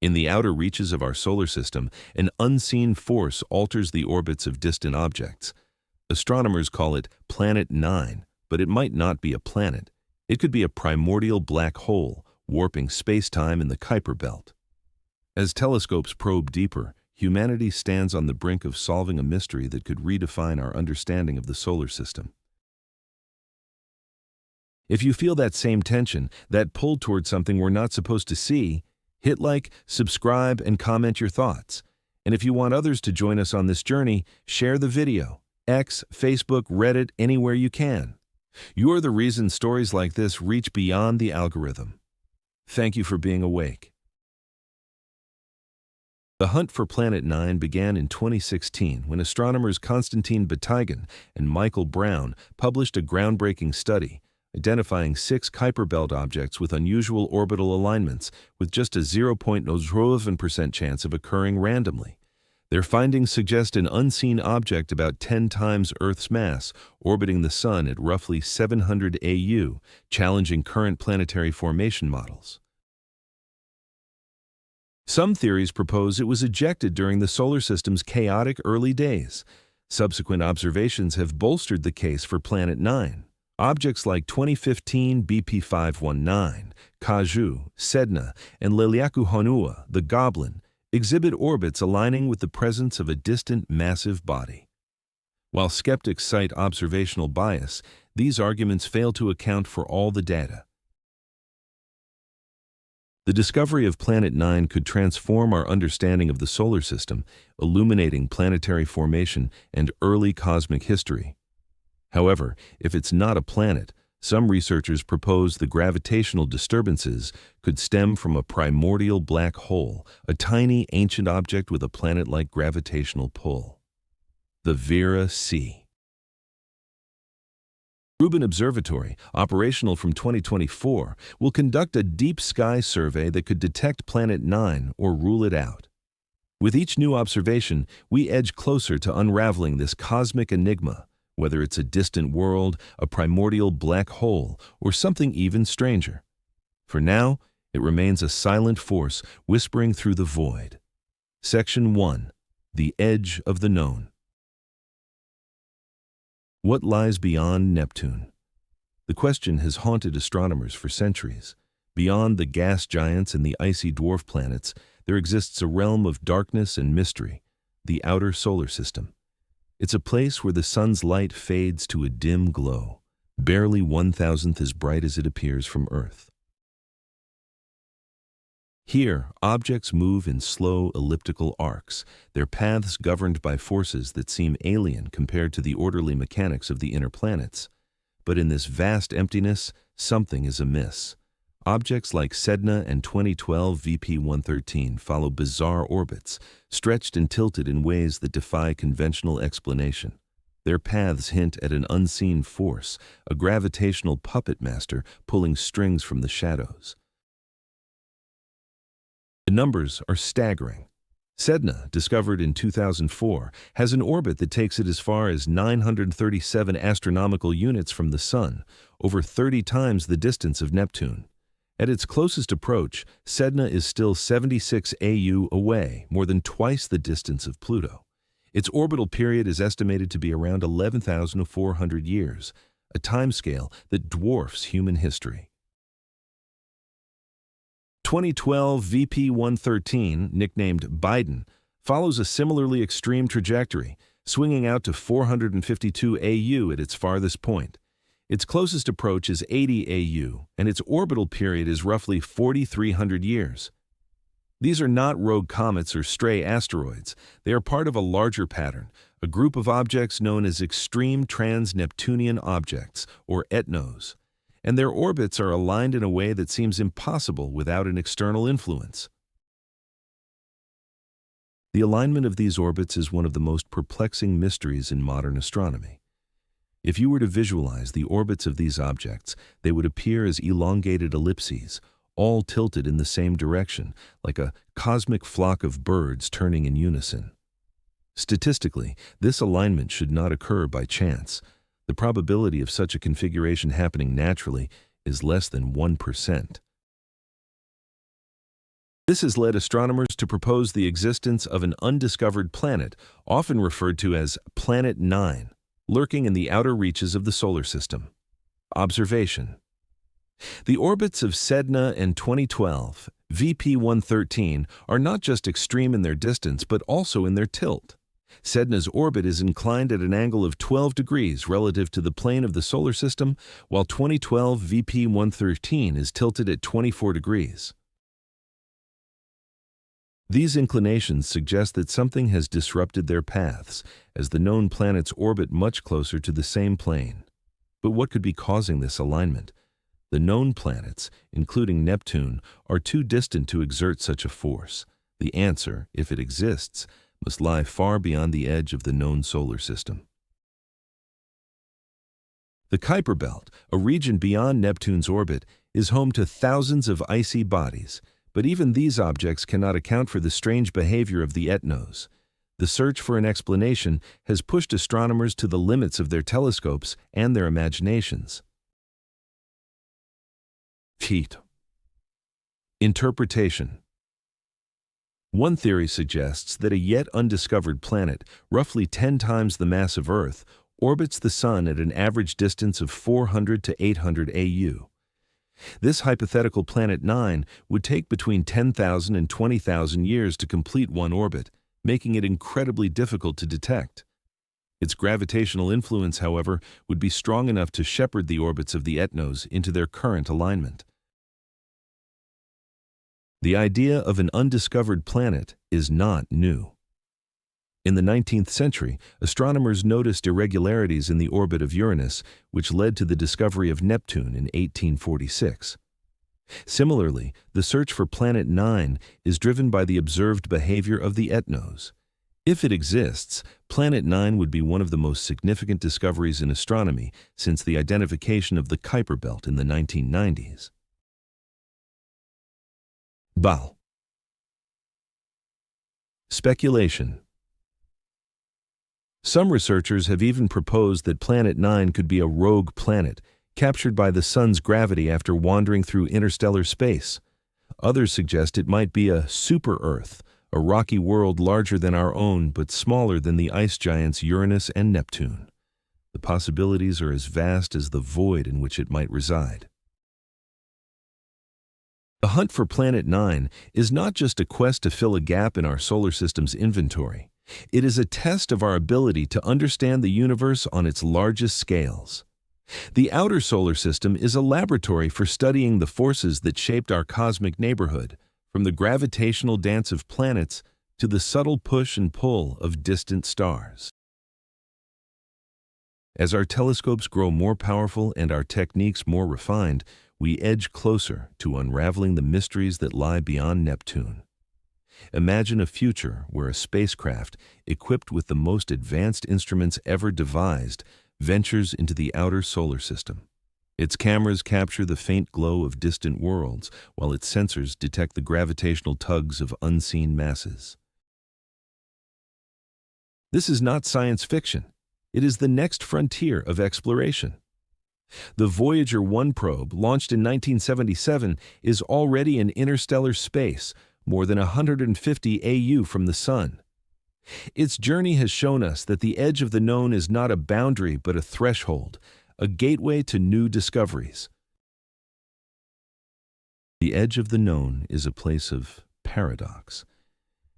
In the outer reaches of our solar system, an unseen force alters the orbits of distant objects. Astronomers call it Planet 9, but it might not be a planet. It could be a primordial black hole, warping space-time in the Kuiper Belt. As telescopes probe deeper, humanity stands on the brink of solving a mystery that could redefine our understanding of the solar system. If you feel that same tension, that pull toward something we're not supposed to see, hit like, subscribe, and comment your thoughts. And if you want others to join us on this journey, share the video. X, Facebook, Reddit, anywhere you can. You're the reason stories like this reach beyond the algorithm. Thank you for being awake. The hunt for Planet 9 began in 2016 when astronomers Konstantin Batygin and Michael Brown published a groundbreaking study identifying 6 Kuiper Belt objects with unusual orbital alignments with just a 0.07% chance of occurring randomly. Their findings suggest an unseen object about 10 times Earth's mass orbiting the Sun at roughly 700 AU, challenging current planetary formation models. Some theories propose it was ejected during the solar system's chaotic early days. Subsequent observations have bolstered the case for Planet 9. Objects like 2015 BP 519, Kaju, Sedna, and Liliaku Honua, the Goblin, exhibit orbits aligning with the presence of a distant massive body. While skeptics cite observational bias, these arguments fail to account for all the data. The discovery of Planet 9 could transform our understanding of the solar system, illuminating planetary formation and early cosmic history. However, if it's not a planet, some researchers propose the gravitational disturbances could stem from a primordial black hole, a tiny ancient object with a planet-like gravitational pull. The Vera C. Rubin Observatory, operational from 2024, will conduct a deep sky survey that could detect Planet 9 or rule it out. With each new observation, we edge closer to unraveling this cosmic enigma, whether it's a distant world, a primordial black hole, or something even stranger. For now, it remains a silent force whispering through the void. Section 1. The Edge of the Known. What lies beyond Neptune? The question has haunted astronomers for centuries. Beyond the gas giants and the icy dwarf planets, there exists a realm of darkness and mystery, the outer solar system. It's a place where the sun's light fades to a dim glow, barely 1,000th as bright as it appears from Earth. Here, objects move in slow elliptical arcs, their paths governed by forces that seem alien compared to the orderly mechanics of the inner planets. But in this vast emptiness, something is amiss. Objects like Sedna and 2012 VP-113 follow bizarre orbits, stretched and tilted in ways that defy conventional explanation. Their paths hint at an unseen force, a gravitational puppet master pulling strings from the shadows. The numbers are staggering. Sedna, discovered in 2004, has an orbit that takes it as far as 937 astronomical units from the Sun, over 30 times the distance of Neptune. At its closest approach, Sedna is still 76 AU away, more than twice the distance of Pluto. Its orbital period is estimated to be around 11,400 years, a timescale that dwarfs human history. 2012 VP-113, nicknamed Biden, follows a similarly extreme trajectory, swinging out to 452 AU at its farthest point. Its closest approach is 80 AU, and its orbital period is roughly 4,300 years. These are not rogue comets or stray asteroids. They are part of a larger pattern, a group of objects known as extreme trans-Neptunian objects, or eTNOs, and their orbits are aligned in a way that seems impossible without an external influence. The alignment of these orbits is one of the most perplexing mysteries in modern astronomy. If you were to visualize the orbits of these objects, they would appear as elongated ellipses, all tilted in the same direction, like a cosmic flock of birds turning in unison. Statistically, this alignment should not occur by chance. The probability of such a configuration happening naturally is less than 1%. This has led astronomers to propose the existence of an undiscovered planet, often referred to as Planet 9, lurking in the outer reaches of the solar system. Observation. The orbits of Sedna and 2012, VP113, are not just extreme in their distance but also in their tilt. Sedna's orbit is inclined at an angle of 12 degrees relative to the plane of the solar system, while 2012 VP113 is tilted at 24 degrees. These inclinations suggest that something has disrupted their paths, as the known planets orbit much closer to the same plane. But what could be causing this alignment? The known planets, including Neptune, are too distant to exert such a force. The answer, if it exists, must lie far beyond the edge of the known solar system. The Kuiper Belt, a region beyond Neptune's orbit, is home to thousands of icy bodies, but even these objects cannot account for the strange behavior of the eTNOs. The search for an explanation has pushed astronomers to the limits of their telescopes and their imaginations. Heat. Interpretation. One theory suggests that a yet undiscovered planet, roughly 10 times the mass of Earth, orbits the Sun at an average distance of 400 to 800 AU. This hypothetical Planet 9 would take between 10,000 and 20,000 years to complete one orbit, making it incredibly difficult to detect. Its gravitational influence, however, would be strong enough to shepherd the orbits of the eTNOs into their current alignment. The idea of an undiscovered planet is not new. In the 19th century, astronomers noticed irregularities in the orbit of Uranus, which led to the discovery of Neptune in 1846. Similarly, the search for Planet 9 is driven by the observed behavior of the eTNOs. If it exists, Planet 9 would be one of the most significant discoveries in astronomy since the identification of the Kuiper Belt in the 1990s. Bal. Speculation. Some researchers have even proposed that Planet 9 could be a rogue planet, captured by the Sun's gravity after wandering through interstellar space. Others suggest it might be a super-Earth, a rocky world larger than our own but smaller than the ice giants Uranus and Neptune. The possibilities are as vast as the void in which it might reside. The hunt for Planet 9 is not just a quest to fill a gap in our solar system's inventory. It is a test of our ability to understand the universe on its largest scales. The outer solar system is a laboratory for studying the forces that shaped our cosmic neighborhood, from the gravitational dance of planets to the subtle push and pull of distant stars. As our telescopes grow more powerful and our techniques more refined, we edge closer to unraveling the mysteries that lie beyond Neptune. Imagine a future where a spacecraft, equipped with the most advanced instruments ever devised, ventures into the outer solar system. Its cameras capture the faint glow of distant worlds, while its sensors detect the gravitational tugs of unseen masses. This is not science fiction. It is the next frontier of exploration. The Voyager 1 probe, launched in 1977, is already in interstellar space, more than 150 AU from the Sun. Its journey has shown us that the edge of the known is not a boundary but a threshold, a gateway to new discoveries. The edge of the known is a place of paradox.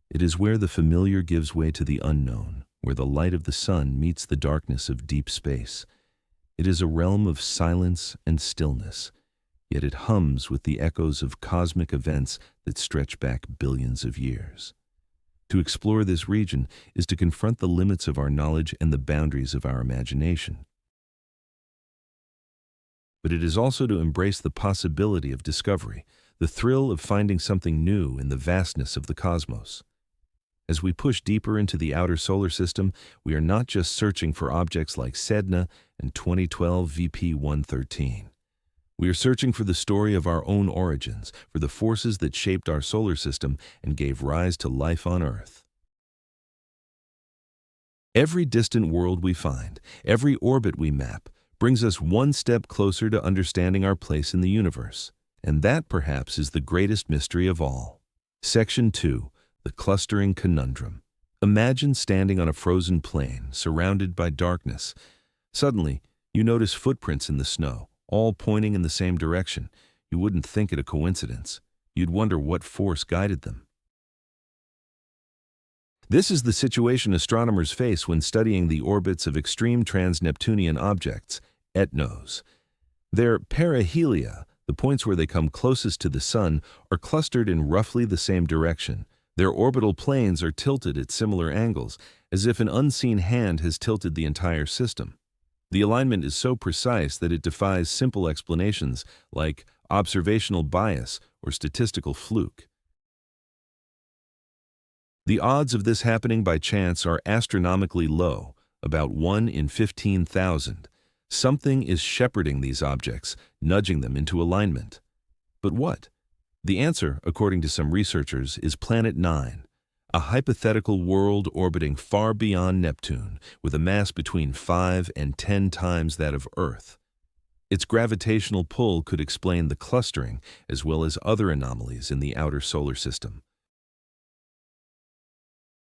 It is where the familiar gives way to the unknown, where the light of the sun meets the darkness of deep space. It is a realm of silence and stillness, yet it hums with the echoes of cosmic events that stretch back billions of years. To explore this region is to confront the limits of our knowledge and the boundaries of our imagination. But it is also to embrace the possibility of discovery, the thrill of finding something new in the vastness of the cosmos. As we push deeper into the outer solar system, we are not just searching for objects like Sedna and 2012 VP113. We are searching for the story of our own origins, for the forces that shaped our solar system and gave rise to life on Earth. Every distant world we find, every orbit we map, brings us one step closer to understanding our place in the universe. And that, perhaps, is the greatest mystery of all. Section 2. The Clustering Conundrum. Imagine standing on a frozen plain, surrounded by darkness. Suddenly, you notice footprints in the snow, all pointing in the same direction. You wouldn't think it a coincidence. You'd wonder what force guided them. This is the situation astronomers face when studying the orbits of extreme trans-Neptunian objects, eTNOs. Their perihelia, the points where they come closest to the Sun, are clustered in roughly the same direction. Their orbital planes are tilted at similar angles, as if an unseen hand has tilted the entire system. The alignment is so precise that it defies simple explanations like observational bias or statistical fluke. The odds of this happening by chance are astronomically low, about 1 in 15,000. Something is shepherding these objects, nudging them into alignment. But what? The answer, according to some researchers, is Planet 9, a hypothetical world orbiting far beyond Neptune, with a mass between 5 and 10 times that of Earth. Its gravitational pull could explain the clustering, as well as other anomalies in the outer solar system.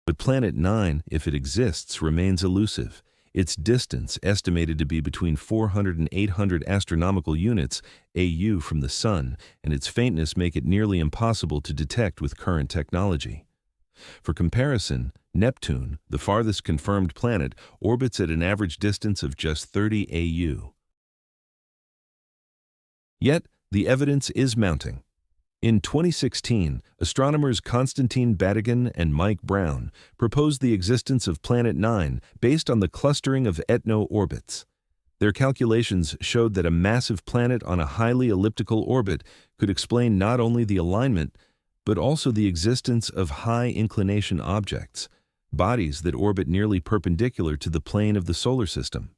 But Planet 9, if it exists, remains elusive. Its distance, estimated to be between 400 and 800 astronomical units AU from the Sun, and its faintness make it nearly impossible to detect with current technology. For comparison, Neptune, the farthest confirmed planet, orbits at an average distance of just 30 AU. Yet, the evidence is mounting. In 2016, astronomers Konstantin Batygin and Mike Brown proposed the existence of Planet 9 based on the clustering of eTNO orbits. Their calculations showed that a massive planet on a highly elliptical orbit could explain not only the alignment, but also the existence of high-inclination objects, bodies that orbit nearly perpendicular to the plane of the solar system.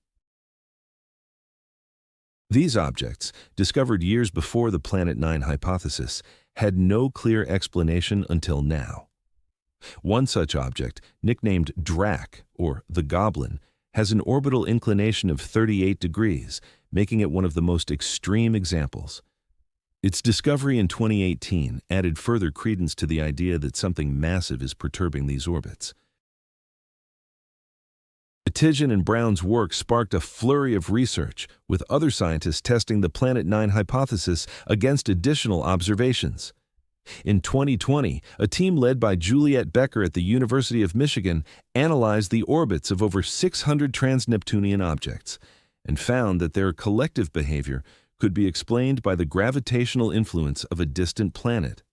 These objects, discovered years before the Planet 9 hypothesis, had no clear explanation until now. One such object, nicknamed Drac, or the Goblin, has an orbital inclination of 38 degrees, making it one of the most extreme examples. Its discovery in 2018 added further credence to the idea that something massive is perturbing these orbits. Batygin and Brown's work sparked a flurry of research, with other scientists testing the Planet 9 hypothesis against additional observations. In 2020, a team led by Juliet Becker at the University of Michigan analyzed the orbits of over 600 trans-Neptunian objects and found that their collective behavior could be explained by the gravitational influence of a distant planet.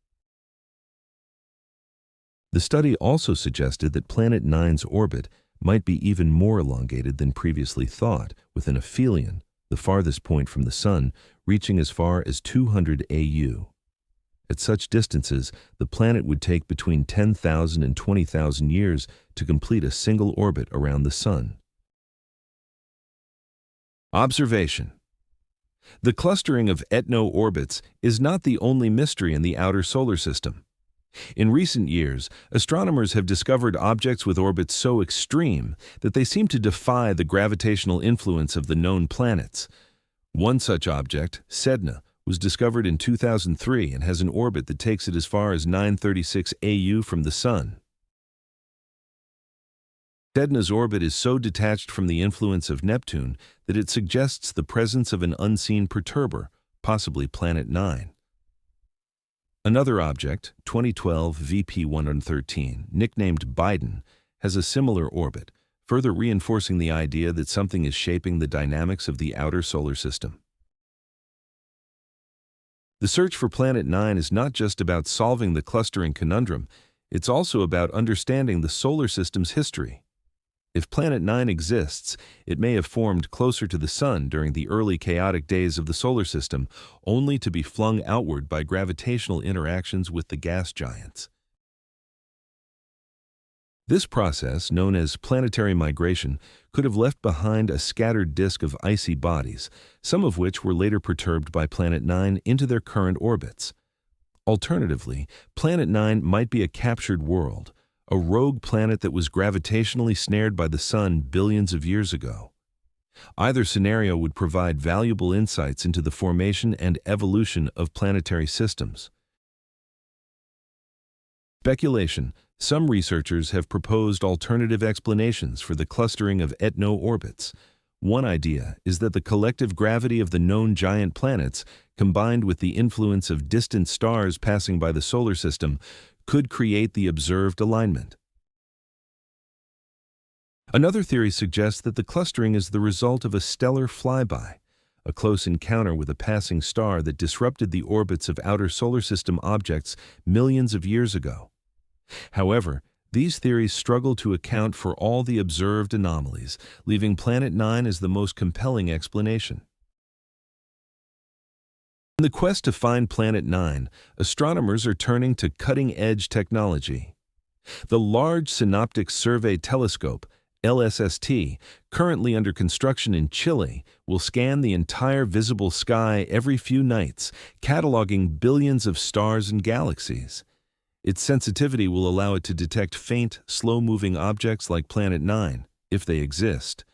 The study also suggested that Planet 9's orbit might be even more elongated than previously thought, with an aphelion, the farthest point from the Sun, reaching as far as 200 AU. At such distances, the planet would take between 10,000 and 20,000 years to complete a single orbit around the Sun. Observation. The clustering of eTNO orbits is not the only mystery in the outer solar system. In recent years, astronomers have discovered objects with orbits so extreme that they seem to defy the gravitational influence of the known planets. One such object, Sedna, was discovered in 2003 and has an orbit that takes it as far as 936 AU from the Sun. Sedna's orbit is so detached from the influence of Neptune that it suggests the presence of an unseen perturber, possibly Planet 9. Another object, 2012 VP113, nicknamed Biden, has a similar orbit, further reinforcing the idea that something is shaping the dynamics of the outer solar system. The search for Planet 9 is not just about solving the clustering conundrum, it's also about understanding the solar system's history. If Planet 9 exists, it may have formed closer to the Sun during the early chaotic days of the solar system, only to be flung outward by gravitational interactions with the gas giants. This process, known as planetary migration, could have left behind a scattered disk of icy bodies, some of which were later perturbed by Planet 9 into their current orbits. Alternatively, Planet 9 might be a captured world, a rogue planet that was gravitationally snared by the Sun billions of years ago. Either scenario would provide valuable insights into the formation and evolution of planetary systems. Speculation. Some researchers have proposed alternative explanations for the clustering of eTNO orbits. One idea is that the collective gravity of the known giant planets, combined with the influence of distant stars passing by the solar system, could create the observed alignment. Another theory suggests that the clustering is the result of a stellar flyby, a close encounter with a passing star that disrupted the orbits of outer solar system objects millions of years ago. However, these theories struggle to account for all the observed anomalies, leaving Planet 9 as the most compelling explanation. In the quest to find Planet 9, astronomers are turning to cutting-edge technology. The Large Synoptic Survey Telescope, LSST, currently under construction in Chile, will scan the entire visible sky every few nights, cataloging billions of stars and galaxies. Its sensitivity will allow it to detect faint, slow-moving objects like Planet 9, if they exist.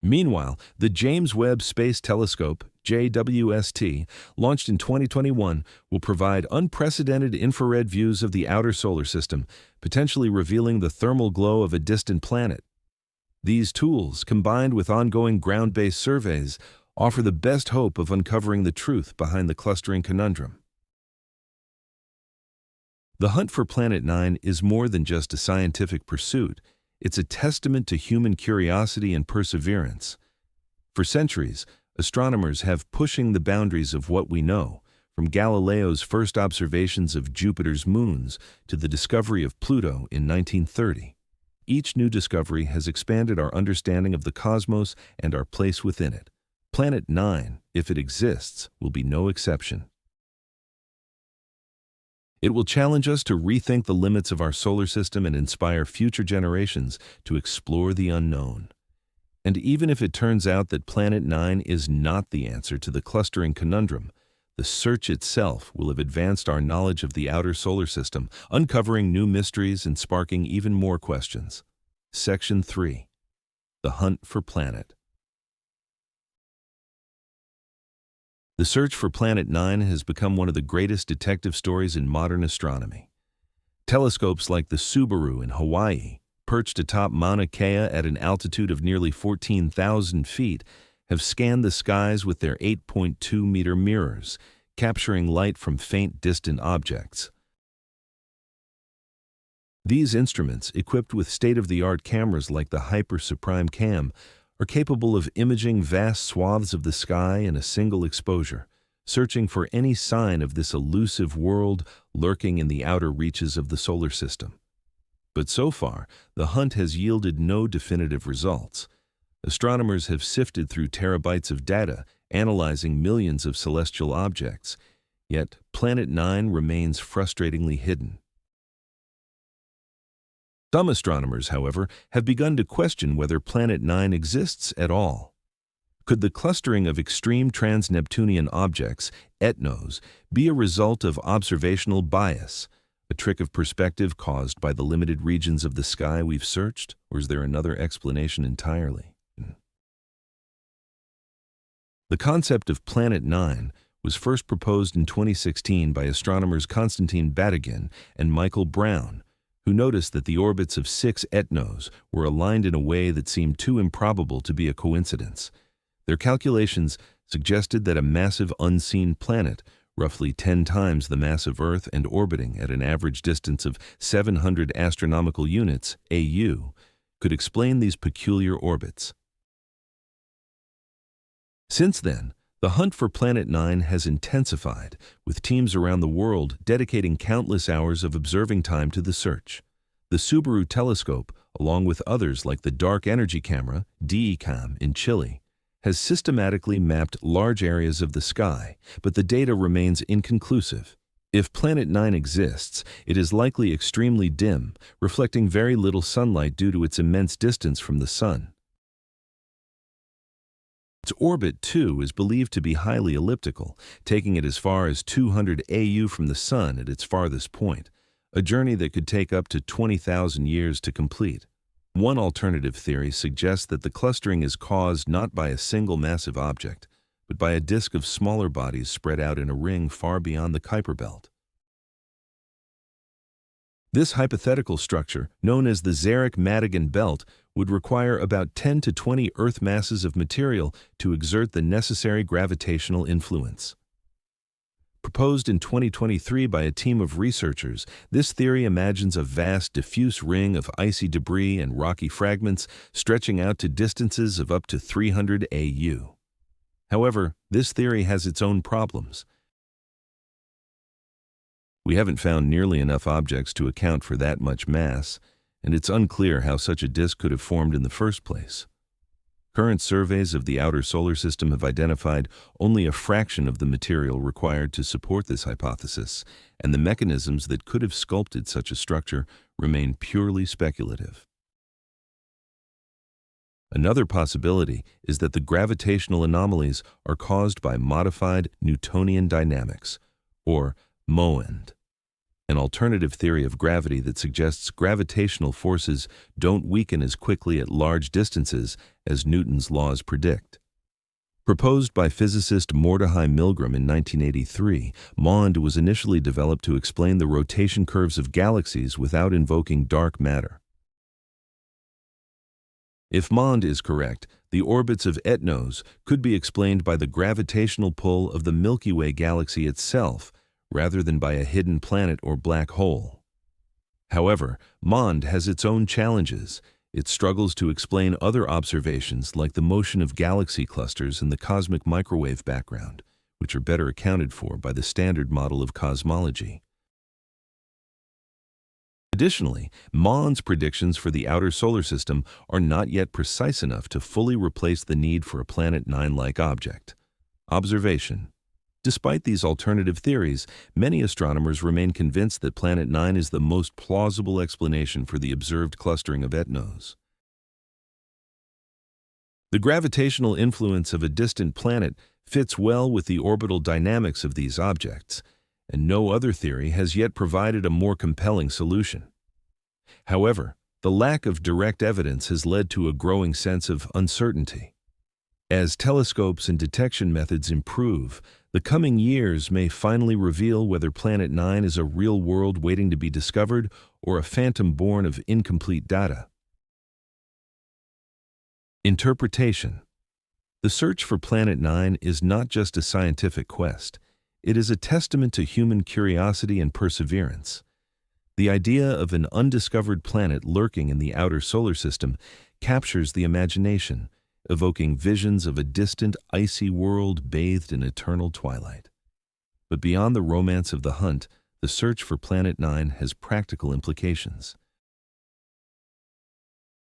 Meanwhile, the James Webb Space Telescope, JWST, launched in 2021, will provide unprecedented infrared views of the outer solar system, potentially revealing the thermal glow of a distant planet. These tools, combined with ongoing ground-based surveys, offer the best hope of uncovering the truth behind the clustering conundrum. The hunt for Planet 9 is more than just a scientific pursuit. It's a testament to human curiosity and perseverance. For centuries, astronomers have pushing the boundaries of what we know, from Galileo's first observations of Jupiter's moons to the discovery of Pluto in 1930. Each new discovery has expanded our understanding of the cosmos and our place within it. Planet 9, if it exists, will be no exception. It will challenge us to rethink the limits of our solar system and inspire future generations to explore the unknown. And even if it turns out that Planet 9 is not the answer to the clustering conundrum, the search itself will have advanced our knowledge of the outer solar system, uncovering new mysteries and sparking even more questions. Section 3. The Hunt for Planet. The search for Planet 9 has become one of the greatest detective stories in modern astronomy. Telescopes like the Subaru in Hawaii, perched atop Mauna Kea at an altitude of nearly 14,000 feet, have scanned the skies with their 8.2-meter mirrors, capturing light from faint distant objects. These instruments, equipped with state-of-the-art cameras like the Hyper Supreme Cam, are capable of imaging vast swaths of the sky in a single exposure, searching for any sign of this elusive world lurking in the outer reaches of the solar system. But so far, the hunt has yielded no definitive results. Astronomers have sifted through terabytes of data, analyzing millions of celestial objects, yet Planet 9 remains frustratingly hidden. Some astronomers, however, have begun to question whether Planet 9 exists at all. Could the clustering of extreme trans-Neptunian objects, eTNOs, be a result of observational bias, a trick of perspective caused by the limited regions of the sky we've searched, or is there another explanation entirely? The concept of Planet 9 was first proposed in 2016 by astronomers Konstantin Batygin and Michael Brown, who noticed that the orbits of 6 eTNOs were aligned in a way that seemed too improbable to be a coincidence. Their calculations suggested that a massive unseen planet, roughly 10 times the mass of Earth and orbiting at an average distance of 700 astronomical units, AU, could explain these peculiar orbits. Since then, the hunt for Planet 9 has intensified, with teams around the world dedicating countless hours of observing time to the search. The Subaru telescope, along with others like the Dark Energy Camera, DECAM, in Chile, has systematically mapped large areas of the sky, but the data remains inconclusive. If Planet 9 exists, it is likely extremely dim, reflecting very little sunlight due to its immense distance from the Sun. Its orbit, too, is believed to be highly elliptical, taking it as far as 200 AU from the Sun at its farthest point, a journey that could take up to 20,000 years to complete. One alternative theory suggests that the clustering is caused not by a single massive object, but by a disk of smaller bodies spread out in a ring far beyond the Kuiper Belt. This hypothetical structure, known as the Zarek-Madigan belt, would require about 10 to 20 Earth masses of material to exert the necessary gravitational influence. Proposed in 2023 by a team of researchers, this theory imagines a vast diffuse ring of icy debris and rocky fragments stretching out to distances of up to 300 AU. However, this theory has its own problems. We haven't found nearly enough objects to account for that much mass, and it's unclear how such a disk could have formed in the first place. Current surveys of the outer solar system have identified only a fraction of the material required to support this hypothesis, and the mechanisms that could have sculpted such a structure remain purely speculative. Another possibility is that the gravitational anomalies are caused by modified Newtonian dynamics, or MOND, an alternative theory of gravity that suggests gravitational forces don't weaken as quickly at large distances as Newton's laws predict. Proposed by physicist Mordechai Milgram in 1983, MOND was initially developed to explain the rotation curves of galaxies without invoking dark matter. If MOND is correct, the orbits of eTNOs could be explained by the gravitational pull of the Milky Way galaxy itself, rather than by a hidden planet or black hole. However, MOND has its own challenges. It struggles to explain other observations like the motion of galaxy clusters in the cosmic microwave background, which are better accounted for by the standard model of cosmology. Additionally, MOND's predictions for the outer solar system are not yet precise enough to fully replace the need for a Planet 9-like object. Observation. Despite these alternative theories, many astronomers remain convinced that Planet 9 is the most plausible explanation for the observed clustering of eTNOs. The gravitational influence of a distant planet fits well with the orbital dynamics of these objects, and no other theory has yet provided a more compelling solution. However, the lack of direct evidence has led to a growing sense of uncertainty. As telescopes and detection methods improve, the coming years may finally reveal whether Planet 9 is a real world waiting to be discovered or a phantom born of incomplete data. Interpretation. The search for Planet 9 is not just a scientific quest. It is a testament to human curiosity and perseverance. The idea of an undiscovered planet lurking in the outer solar system captures the imagination, evoking visions of a distant, icy world bathed in eternal twilight. But beyond the romance of the hunt, the search for Planet 9 has practical implications.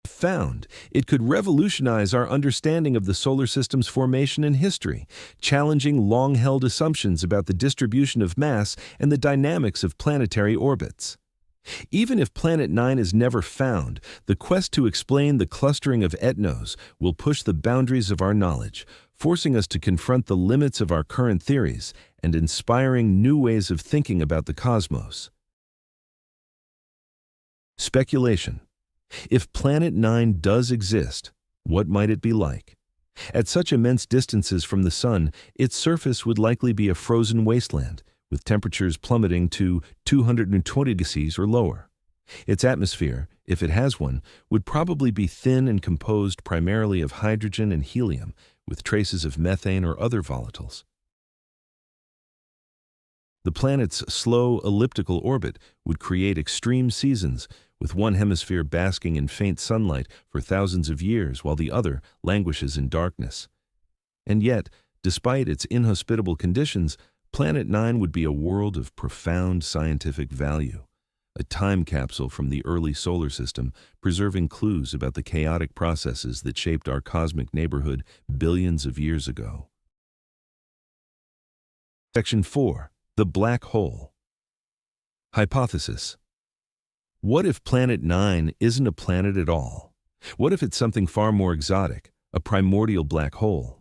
If found, it could revolutionize our understanding of the solar system's formation and history, challenging long-held assumptions about the distribution of mass and the dynamics of planetary orbits. Even if Planet 9 is never found, the quest to explain the clustering of eTNOs will push the boundaries of our knowledge, forcing us to confront the limits of our current theories and inspiring new ways of thinking about the cosmos. Speculation. If Planet 9 does exist, what might it be like? At such immense distances from the Sun, its surface would likely be a frozen wasteland, with temperatures plummeting to 220 degrees or lower. Its atmosphere, if it has one, would probably be thin and composed primarily of hydrogen and helium, with traces of methane or other volatiles. The planet's slow elliptical orbit would create extreme seasons, with one hemisphere basking in faint sunlight for thousands of years while the other languishes in darkness. And yet, despite its inhospitable conditions, Planet 9 would be a world of profound scientific value, a time capsule from the early solar system, preserving clues about the chaotic processes that shaped our cosmic neighborhood billions of years ago. Section 4. The Black Hole. Hypothesis. What if Planet 9 isn't a planet at all? What if it's something far more exotic, a primordial black hole?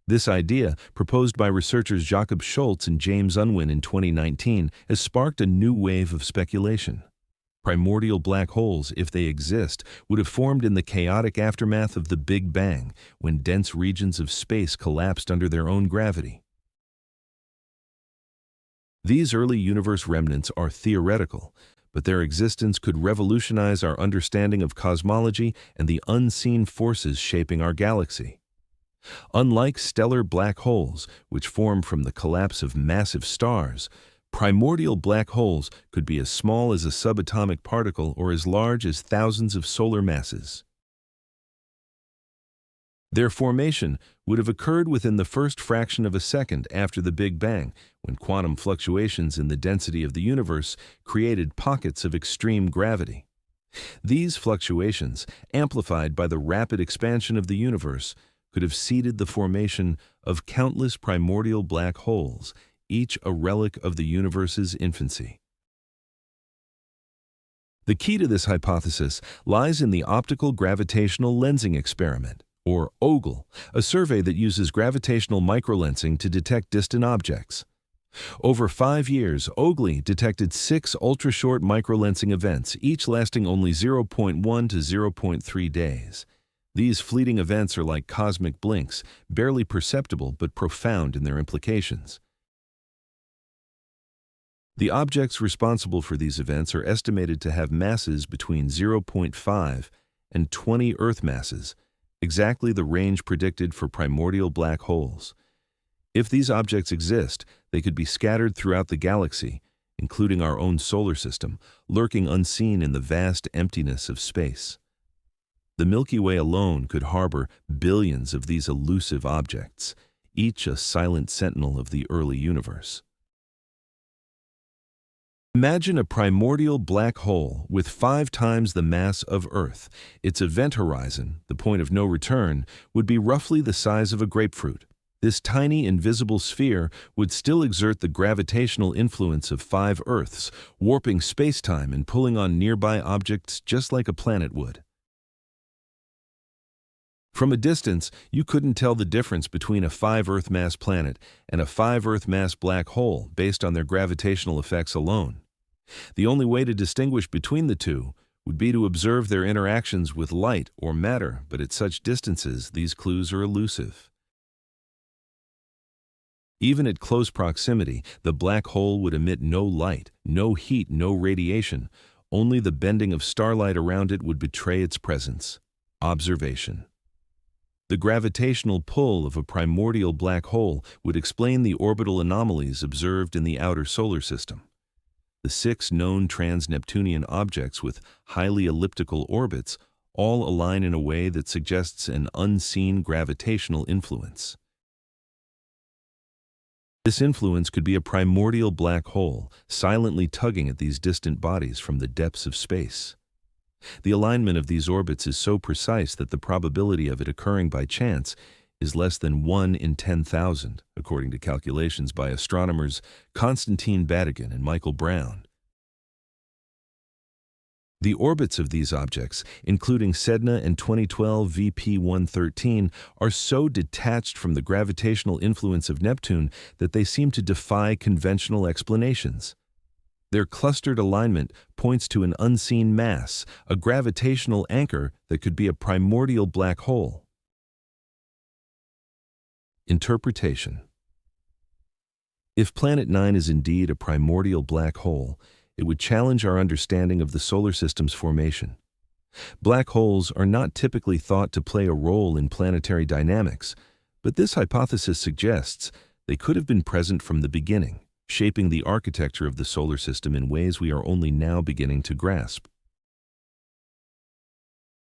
This idea, proposed by researchers Jakob Schultz and James Unwin in 2019, has sparked a new wave of speculation. Primordial black holes, if they exist, would have formed in the chaotic aftermath of the Big Bang, when dense regions of space collapsed under their own gravity. These early universe remnants are theoretical, but their existence could revolutionize our understanding of cosmology and the unseen forces shaping our galaxy. Unlike stellar black holes, which form from the collapse of massive stars, primordial black holes could be as small as a subatomic particle or as large as thousands of solar masses. Their formation would have occurred within the first fraction of a second after the Big Bang, when quantum fluctuations in the density of the universe created pockets of extreme gravity. These fluctuations, amplified by the rapid expansion of the universe, could have seeded the formation of countless primordial black holes, each a relic of the universe's infancy. The key to this hypothesis lies in the optical gravitational lensing experiment, or OGLE, a survey that uses gravitational microlensing to detect distant objects. Over 5 years, OGLE detected 6 ultra-short microlensing events, each lasting only 0.1 to 0.3 days. These fleeting events are like cosmic blinks, barely perceptible but profound in their implications. The objects responsible for these events are estimated to have masses between 0.5 and 20 Earth masses, exactly the range predicted for primordial black holes. If these objects exist, they could be scattered throughout the galaxy, including our own solar system, lurking unseen in the vast emptiness of space. The Milky Way alone could harbor billions of these elusive objects, each a silent sentinel of the early universe. Imagine a primordial black hole with 5 times the mass of Earth. Its event horizon, the point of no return, would be roughly the size of a grapefruit. This tiny, invisible sphere would still exert the gravitational influence of 5 Earths, warping space-time and pulling on nearby objects just like a planet would. From a distance, you couldn't tell the difference between a 5 Earth mass planet and a 5 Earth mass black hole based on their gravitational effects alone. The only way to distinguish between the two would be to observe their interactions with light or matter, but at such distances, these clues are elusive. Even at close proximity, the black hole would emit no light, no heat, no radiation. Only the bending of starlight around it would betray its presence. Observation. The gravitational pull of a primordial black hole would explain the orbital anomalies observed in the outer solar system. The 6 known trans-Neptunian objects with highly elliptical orbits all align in a way that suggests an unseen gravitational influence. This influence could be a primordial black hole, silently tugging at these distant bodies from the depths of space. The alignment of these orbits is so precise that the probability of it occurring by chance is less than 1 in 10,000, according to calculations by astronomers Konstantin Batygin and Michael Brown. The orbits of these objects, including Sedna and 2012 VP-113, are so detached from the gravitational influence of Neptune that they seem to defy conventional explanations. Their clustered alignment points to an unseen mass, a gravitational anchor that could be a primordial black hole. Interpretation. If Planet 9 is indeed a primordial black hole, it would challenge our understanding of the solar system's formation. Black holes are not typically thought to play a role in planetary dynamics, but this hypothesis suggests they could have been present from the beginning, shaping the architecture of the solar system in ways we are only now beginning to grasp.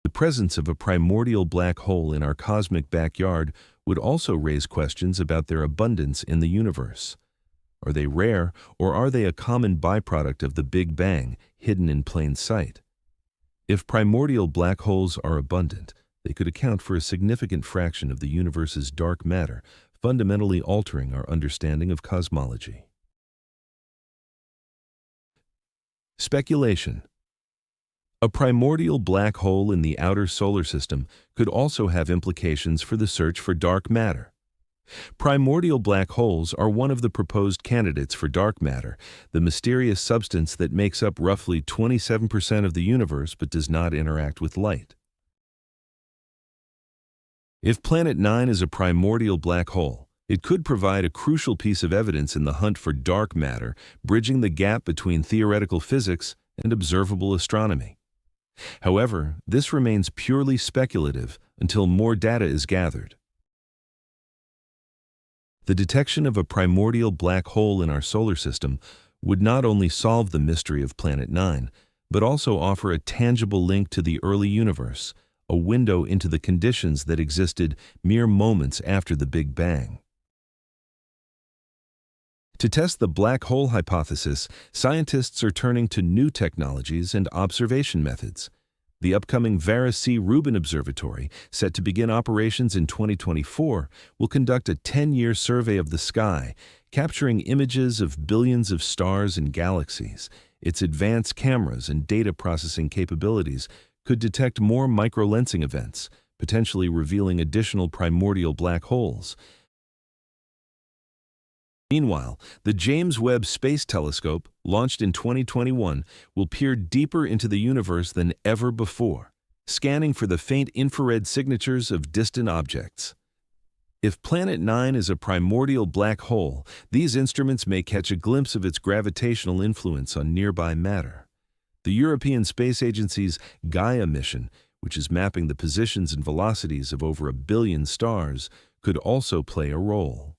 The presence of a primordial black hole in our cosmic backyard would also raise questions about their abundance in the universe. Are they rare, or are they a common byproduct of the Big Bang, hidden in plain sight? If primordial black holes are abundant, they could account for a significant fraction of the universe's dark matter, fundamentally altering our understanding of cosmology. Speculation. A primordial black hole in the outer solar system could also have implications for the search for dark matter. Primordial black holes are one of the proposed candidates for dark matter, the mysterious substance that makes up roughly 27% of the universe but does not interact with light. If Planet 9 is a primordial black hole, it could provide a crucial piece of evidence in the hunt for dark matter, bridging the gap between theoretical physics and observable astronomy. However, this remains purely speculative until more data is gathered. The detection of a primordial black hole in our solar system would not only solve the mystery of Planet 9, but also offer a tangible link to the early universe, a window into the conditions that existed mere moments after the Big Bang. To test the black hole hypothesis, scientists are turning to new technologies and observation methods. The upcoming Vera C. Rubin Observatory, set to begin operations in 2024, will conduct a 10-year survey of the sky, capturing images of billions of stars and galaxies. Its advanced cameras and data processing capabilities could detect more microlensing events, potentially revealing additional primordial black holes. Meanwhile, the James Webb Space Telescope, launched in 2021, will peer deeper into the universe than ever before, scanning for the faint infrared signatures of distant objects. If Planet 9 is a primordial black hole, these instruments may catch a glimpse of its gravitational influence on nearby matter. The European Space Agency's Gaia mission, which is mapping the positions and velocities of over 1 billion stars, could also play a role.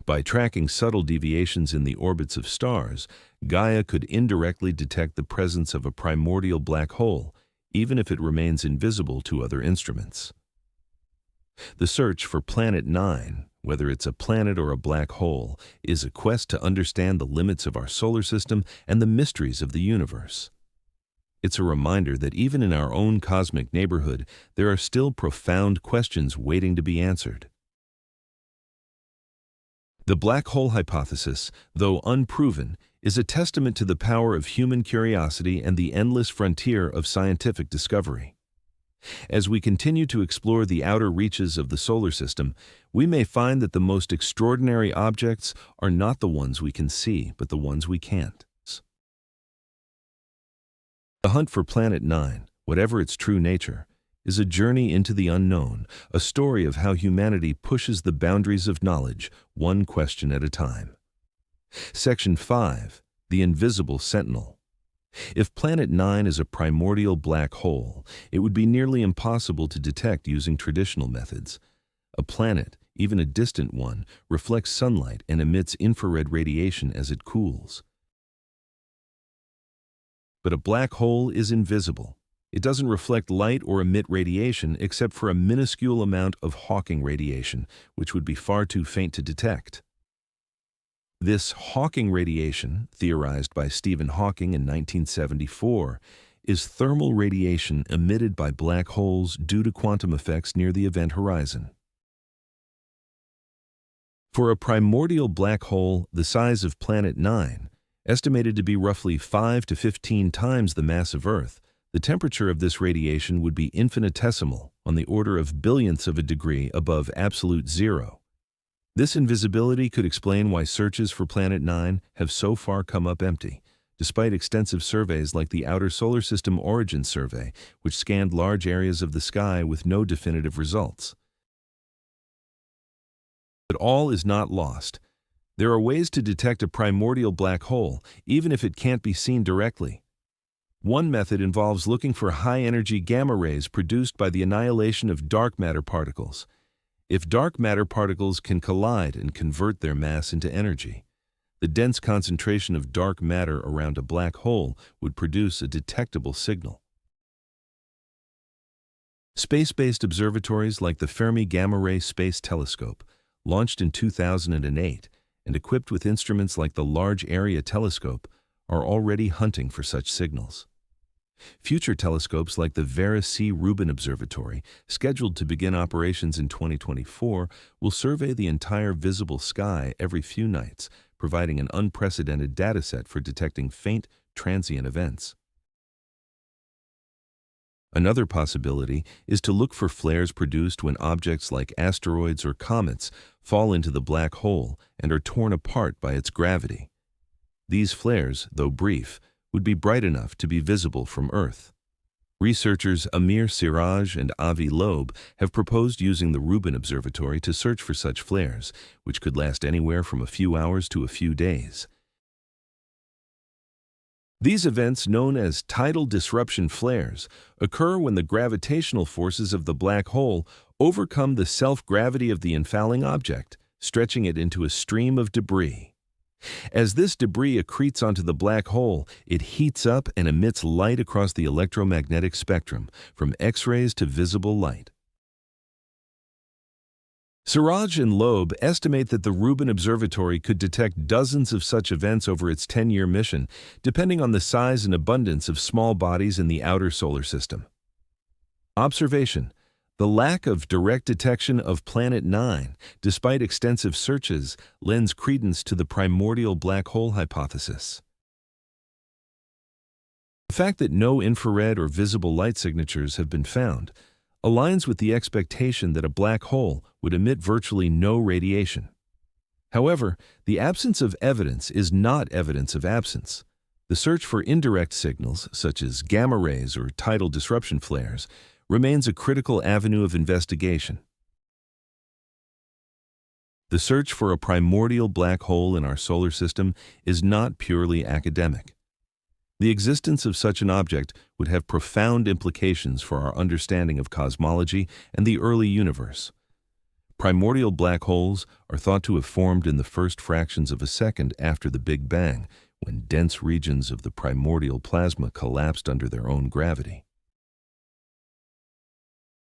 By tracking subtle deviations in the orbits of stars, Gaia could indirectly detect the presence of a primordial black hole, even if it remains invisible to other instruments. The search for Planet 9, whether it's a planet or a black hole, is a quest to understand the limits of our solar system and the mysteries of the universe. It's a reminder that even in our own cosmic neighborhood, there are still profound questions waiting to be answered. The black hole hypothesis, though unproven, is a testament to the power of human curiosity and the endless frontier of scientific discovery. As we continue to explore the outer reaches of the solar system, we may find that the most extraordinary objects are not the ones we can see, but the ones we can't. The hunt for Planet 9, whatever its true nature, is a journey into the unknown, a story of how humanity pushes the boundaries of knowledge, one question at a time. Section 5. The Invisible Sentinel. If Planet 9 is a primordial black hole, it would be nearly impossible to detect using traditional methods. A planet, even a distant one, reflects sunlight and emits infrared radiation as it cools. But a black hole is invisible. It doesn't reflect light or emit radiation except for a minuscule amount of Hawking radiation, which would be far too faint to detect. This Hawking radiation, theorized by Stephen Hawking in 1974, is thermal radiation emitted by black holes due to quantum effects near the event horizon. For a primordial black hole the size of Planet 9, estimated to be roughly 5 to 15 times the mass of Earth, the temperature of this radiation would be infinitesimal, on the order of billionths of a degree above absolute zero. This invisibility could explain why searches for Planet 9 have so far come up empty, despite extensive surveys like the Outer Solar System Origin Survey, which scanned large areas of the sky with no definitive results. But all is not lost. There are ways to detect a primordial black hole, even if it can't be seen directly. One method involves looking for high-energy gamma rays produced by the annihilation of dark matter particles. If dark matter particles can collide and convert their mass into energy, the dense concentration of dark matter around a black hole would produce a detectable signal. Space-based observatories like the Fermi Gamma Ray Space Telescope, launched in 2008 and equipped with instruments like the Large Area Telescope, are already hunting for such signals. Future telescopes like the Vera C. Rubin Observatory, scheduled to begin operations in 2024, will survey the entire visible sky every few nights, providing an unprecedented dataset for detecting faint, transient events. Another possibility is to look for flares produced when objects like asteroids or comets fall into the black hole and are torn apart by its gravity. These flares, though brief, would be bright enough to be visible from Earth. Researchers Amir Siraj and Avi Loeb have proposed using the Rubin Observatory to search for such flares, which could last anywhere from a few hours to a few days. These events, known as tidal disruption flares, occur when the gravitational forces of the black hole overcome the self-gravity of the infalling object, stretching it into a stream of debris. As this debris accretes onto the black hole, it heats up and emits light across the electromagnetic spectrum, from X-rays to visible light. Siraj and Loeb estimate that the Rubin Observatory could detect dozens of such events over its 10-year mission, depending on the size and abundance of small bodies in the outer solar system. Observation: the lack of direct detection of Planet 9, despite extensive searches, lends credence to the primordial black hole hypothesis. The fact that no infrared or visible light signatures have been found aligns with the expectation that a black hole would emit virtually no radiation. However, the absence of evidence is not evidence of absence. The search for indirect signals, such as gamma rays or tidal disruption flares, remains a critical avenue of investigation. The search for a primordial black hole in our solar system is not purely academic. The existence of such an object would have profound implications for our understanding of cosmology and the early universe. Primordial black holes are thought to have formed in the first fractions of a second after the Big Bang, when dense regions of the primordial plasma collapsed under their own gravity.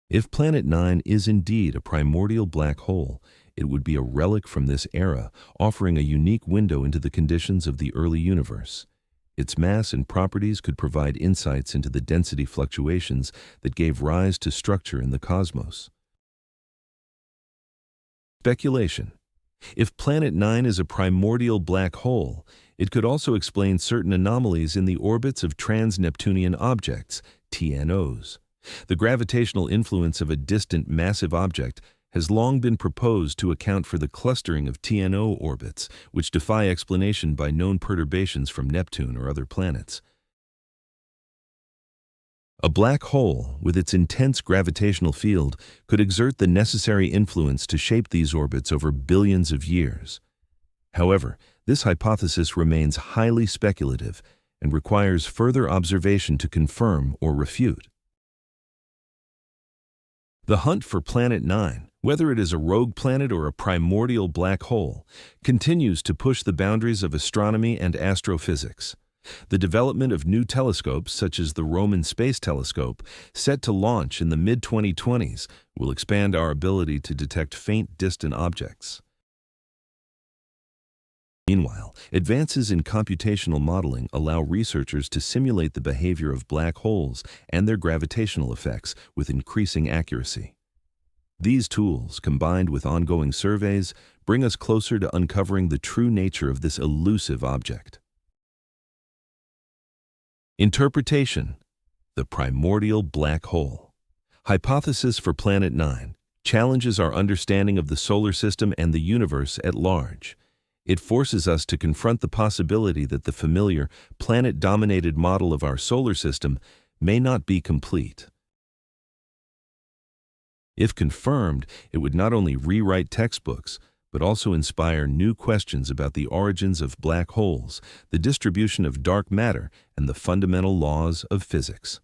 If Planet 9 is indeed a primordial black hole, it would be a relic from this era, offering a unique window into the conditions of the early universe. Its mass and properties could provide insights into the density fluctuations that gave rise to structure in the cosmos. Speculation: if Planet 9 is a primordial black hole, it could also explain certain anomalies in the orbits of trans-Neptunian objects, TNOs. The gravitational influence of a distant massive object has long been proposed to account for the clustering of TNO orbits, which defy explanation by known perturbations from Neptune or other planets. A black hole, with its intense gravitational field, could exert the necessary influence to shape these orbits over billions of years. However, this hypothesis remains highly speculative and requires further observation to confirm or refute. The hunt for Planet 9, whether it is a rogue planet or a primordial black hole, continues to push the boundaries of astronomy and astrophysics. The development of new telescopes, such as the Roman Space Telescope, set to launch in the mid-2020s, will expand our ability to detect faint distant objects. Meanwhile, advances in computational modeling allow researchers to simulate the behavior of black holes and their gravitational effects with increasing accuracy. These tools, combined with ongoing surveys, bring us closer to uncovering the true nature of this elusive object. Interpretation: the primordial black hole. Hypothesis for Planet 9 challenges our understanding of the solar system and the universe at large. It forces us to confront the possibility that the familiar, planet-dominated model of our solar system may not be complete. If confirmed, it would not only rewrite textbooks, but also inspire new questions about the origins of black holes, the distribution of dark matter, and the fundamental laws of physics.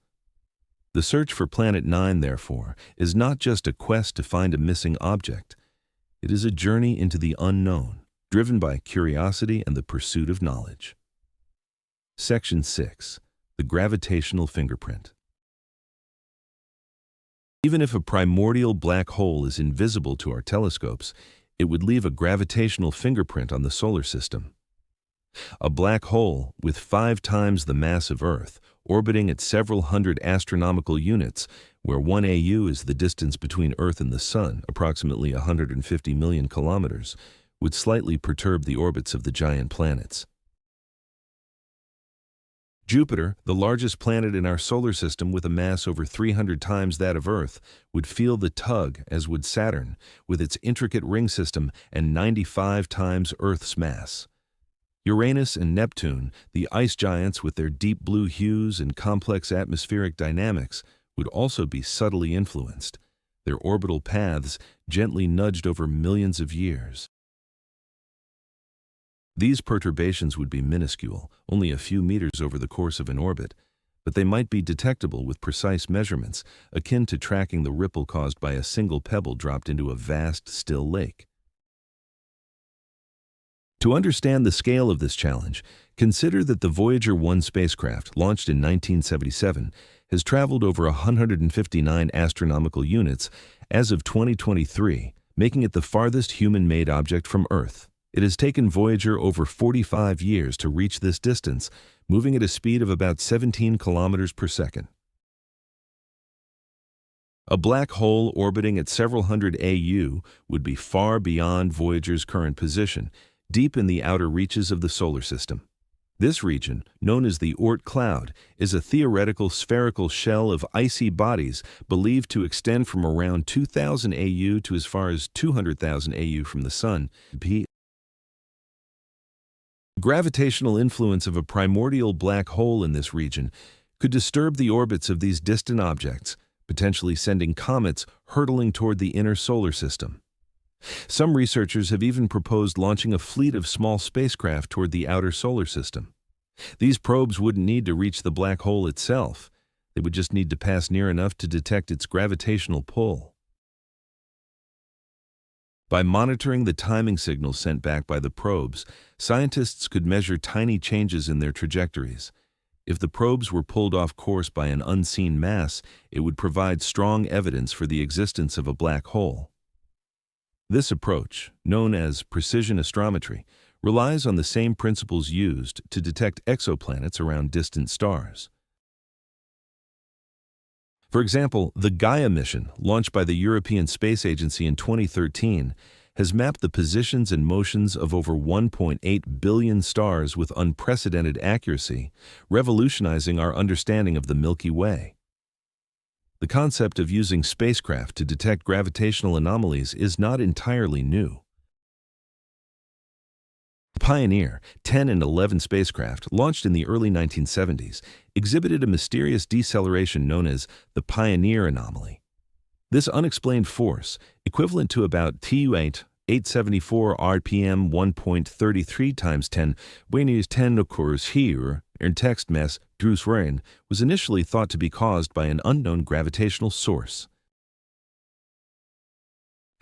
The search for Planet 9, therefore, is not just a quest to find a missing object. It is a journey into the unknown, driven by curiosity and the pursuit of knowledge. Section 6. The gravitational fingerprint. Even if a primordial black hole is invisible to our telescopes, it would leave a gravitational fingerprint on the solar system. A black hole, with 5 times the mass of Earth, orbiting at several hundred astronomical units, where 1 AU is the distance between Earth and the Sun, approximately 150 million kilometers, would slightly perturb the orbits of the giant planets. Jupiter, the largest planet in our solar system with a mass over 300 times that of Earth, would feel the tug, as would Saturn, with its intricate ring system and 95 times Earth's mass. Uranus and Neptune, the ice giants with their deep blue hues and complex atmospheric dynamics, would also be subtly influenced, their orbital paths gently nudged over millions of years. These perturbations would be minuscule, only a few meters over the course of an orbit, but they might be detectable with precise measurements, akin to tracking the ripple caused by a single pebble dropped into a vast, still lake. To understand the scale of this challenge, consider that the Voyager 1 spacecraft, launched in 1977, has traveled over 159 astronomical units as of 2023, making it the farthest human-made object from Earth. It has taken Voyager over 45 years to reach this distance, moving at a speed of about 17 kilometers per second. A black hole orbiting at several hundred AU would be far beyond Voyager's current position, deep in the outer reaches of the solar system. This region, known as the Oort cloud, is a theoretical spherical shell of icy bodies believed to extend from around 2,000 AU to as far as 200,000 AU from the Sun. The gravitational influence of a primordial black hole in this region could disturb the orbits of these distant objects, potentially sending comets hurtling toward the inner solar system. Some researchers have even proposed launching a fleet of small spacecraft toward the outer solar system. These probes wouldn't need to reach the black hole itself. They would just need to pass near enough to detect its gravitational pull. By monitoring the timing signals sent back by the probes, scientists could measure tiny changes in their trajectories. If the probes were pulled off course by an unseen mass, it would provide strong evidence for the existence of a black hole. This approach, known as precision astrometry, relies on the same principles used to detect exoplanets around distant stars. For example, the Gaia mission, launched by the European Space Agency in 2013, has mapped the positions and motions of over 1.8 billion stars with unprecedented accuracy, revolutionizing our understanding of the Milky Way. The concept of using spacecraft to detect gravitational anomalies is not entirely new. The Pioneer 10 and 11 spacecraft, launched in the early 1970s, exhibited a mysterious deceleration known as the Pioneer anomaly. This unexplained force, equivalent to about TU8 RPM 1.33 times 10 when 10 occurs here in text mess Drusrein, was initially thought to be caused by an unknown gravitational source.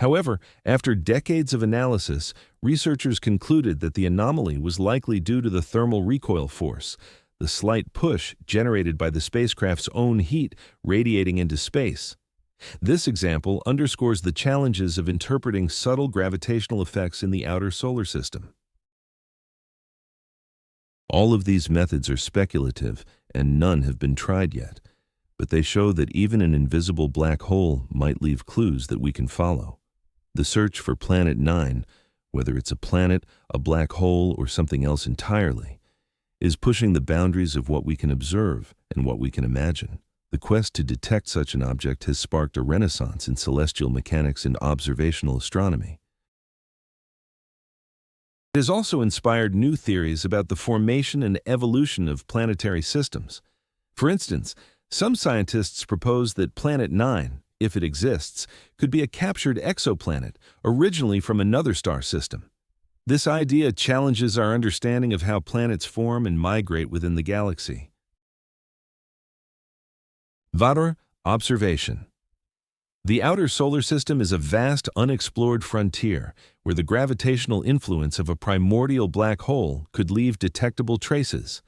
However, after decades of analysis, researchers concluded that the anomaly was likely due to the thermal recoil force, the slight push generated by the spacecraft's own heat radiating into space. This example underscores the challenges of interpreting subtle gravitational effects in the outer solar system. All of these methods are speculative, and none have been tried yet, but they show that even an invisible black hole might leave clues that we can follow. The search for Planet 9, whether it's a planet, a black hole, or something else entirely, is pushing the boundaries of what we can observe and what we can imagine. The quest to detect such an object has sparked a renaissance in celestial mechanics and observational astronomy. It has also inspired new theories about the formation and evolution of planetary systems. For instance, some scientists propose that Planet 9, if it exists, could be a captured exoplanet, originally from another star system. This idea challenges our understanding of how planets form and migrate within the galaxy. Vador, observation. The outer solar system is a vast, unexplored frontier where the gravitational influence of a primordial black hole could leave detectable traces.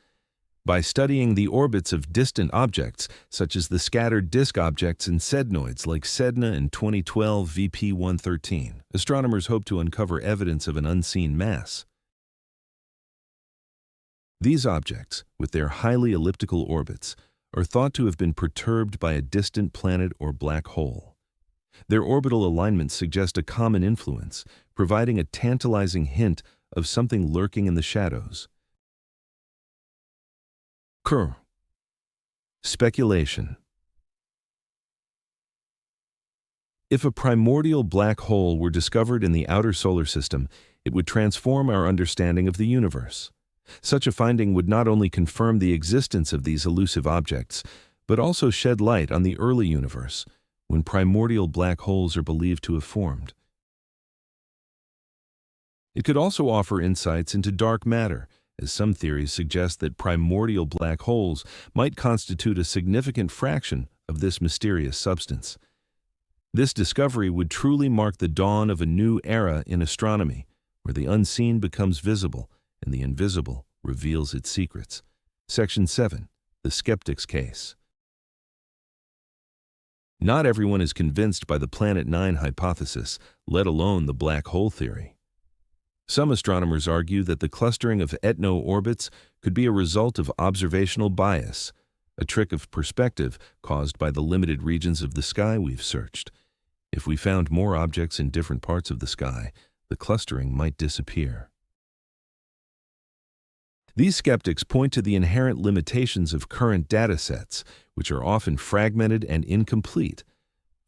By studying the orbits of distant objects, such as the scattered disk objects and sednoids like Sedna in 2012 VP113, astronomers hope to uncover evidence of an unseen mass. These objects, with their highly elliptical orbits, are thought to have been perturbed by a distant planet or black hole. Their orbital alignments suggest a common influence, providing a tantalizing hint of something lurking in the shadows. Speculation. If a primordial black hole were discovered in the outer solar system, it would transform our understanding of the universe. Such a finding would not only confirm the existence of these elusive objects, but also shed light on the early universe, when primordial black holes are believed to have formed. It could also offer insights into dark matter, as some theories suggest that primordial black holes might constitute a significant fraction of this mysterious substance. This discovery would truly mark the dawn of a new era in astronomy, where the unseen becomes visible and the invisible reveals its secrets. Section 7. The Skeptic's Case. Not everyone is convinced by the Planet 9 hypothesis, let alone the black hole theory. Some astronomers argue that the clustering of eTNO orbits could be a result of observational bias, a trick of perspective caused by the limited regions of the sky we've searched. If we found more objects in different parts of the sky, the clustering might disappear. These skeptics point to the inherent limitations of current data sets, which are often fragmented and incomplete.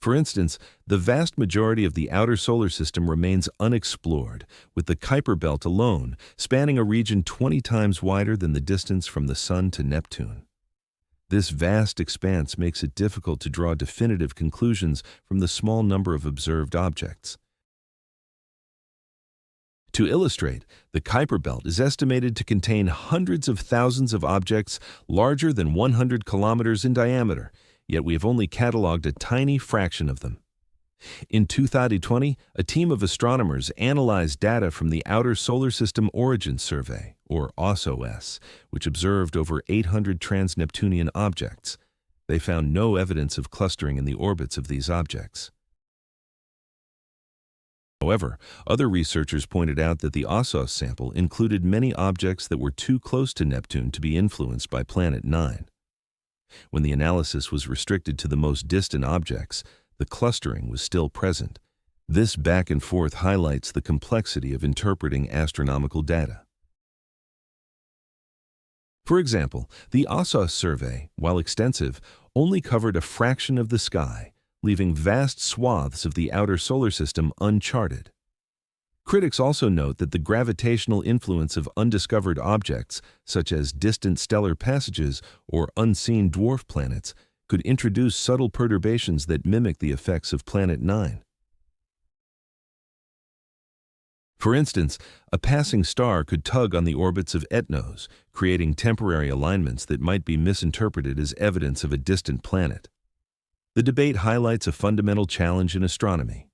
For instance, the vast majority of the outer solar system remains unexplored, with the Kuiper Belt alone spanning a region 20 times wider than the distance from the Sun to Neptune. This vast expanse makes it difficult to draw definitive conclusions from the small number of observed objects. To illustrate, the Kuiper Belt is estimated to contain hundreds of thousands of objects larger than 100 kilometers in diameter, yet we have only catalogued a tiny fraction of them. In 2020, a team of astronomers analyzed data from the Outer Solar System Origin Survey, or OSOS, which observed over 800 trans-Neptunian objects. They found no evidence of clustering in the orbits of these objects. However, other researchers pointed out that the OSOS sample included many objects that were too close to Neptune to be influenced by Planet 9. When the analysis was restricted to the most distant objects, the clustering was still present. This back and forth highlights the complexity of interpreting astronomical data. For example, the OSOS survey, while extensive, only covered a fraction of the sky, leaving vast swaths of the outer solar system uncharted. Critics also note that the gravitational influence of undiscovered objects, such as distant stellar passages or unseen dwarf planets, could introduce subtle perturbations that mimic the effects of Planet 9. For instance, a passing star could tug on the orbits of eTNOs, creating temporary alignments that might be misinterpreted as evidence of a distant planet. The debate highlights a fundamental challenge in astronomy.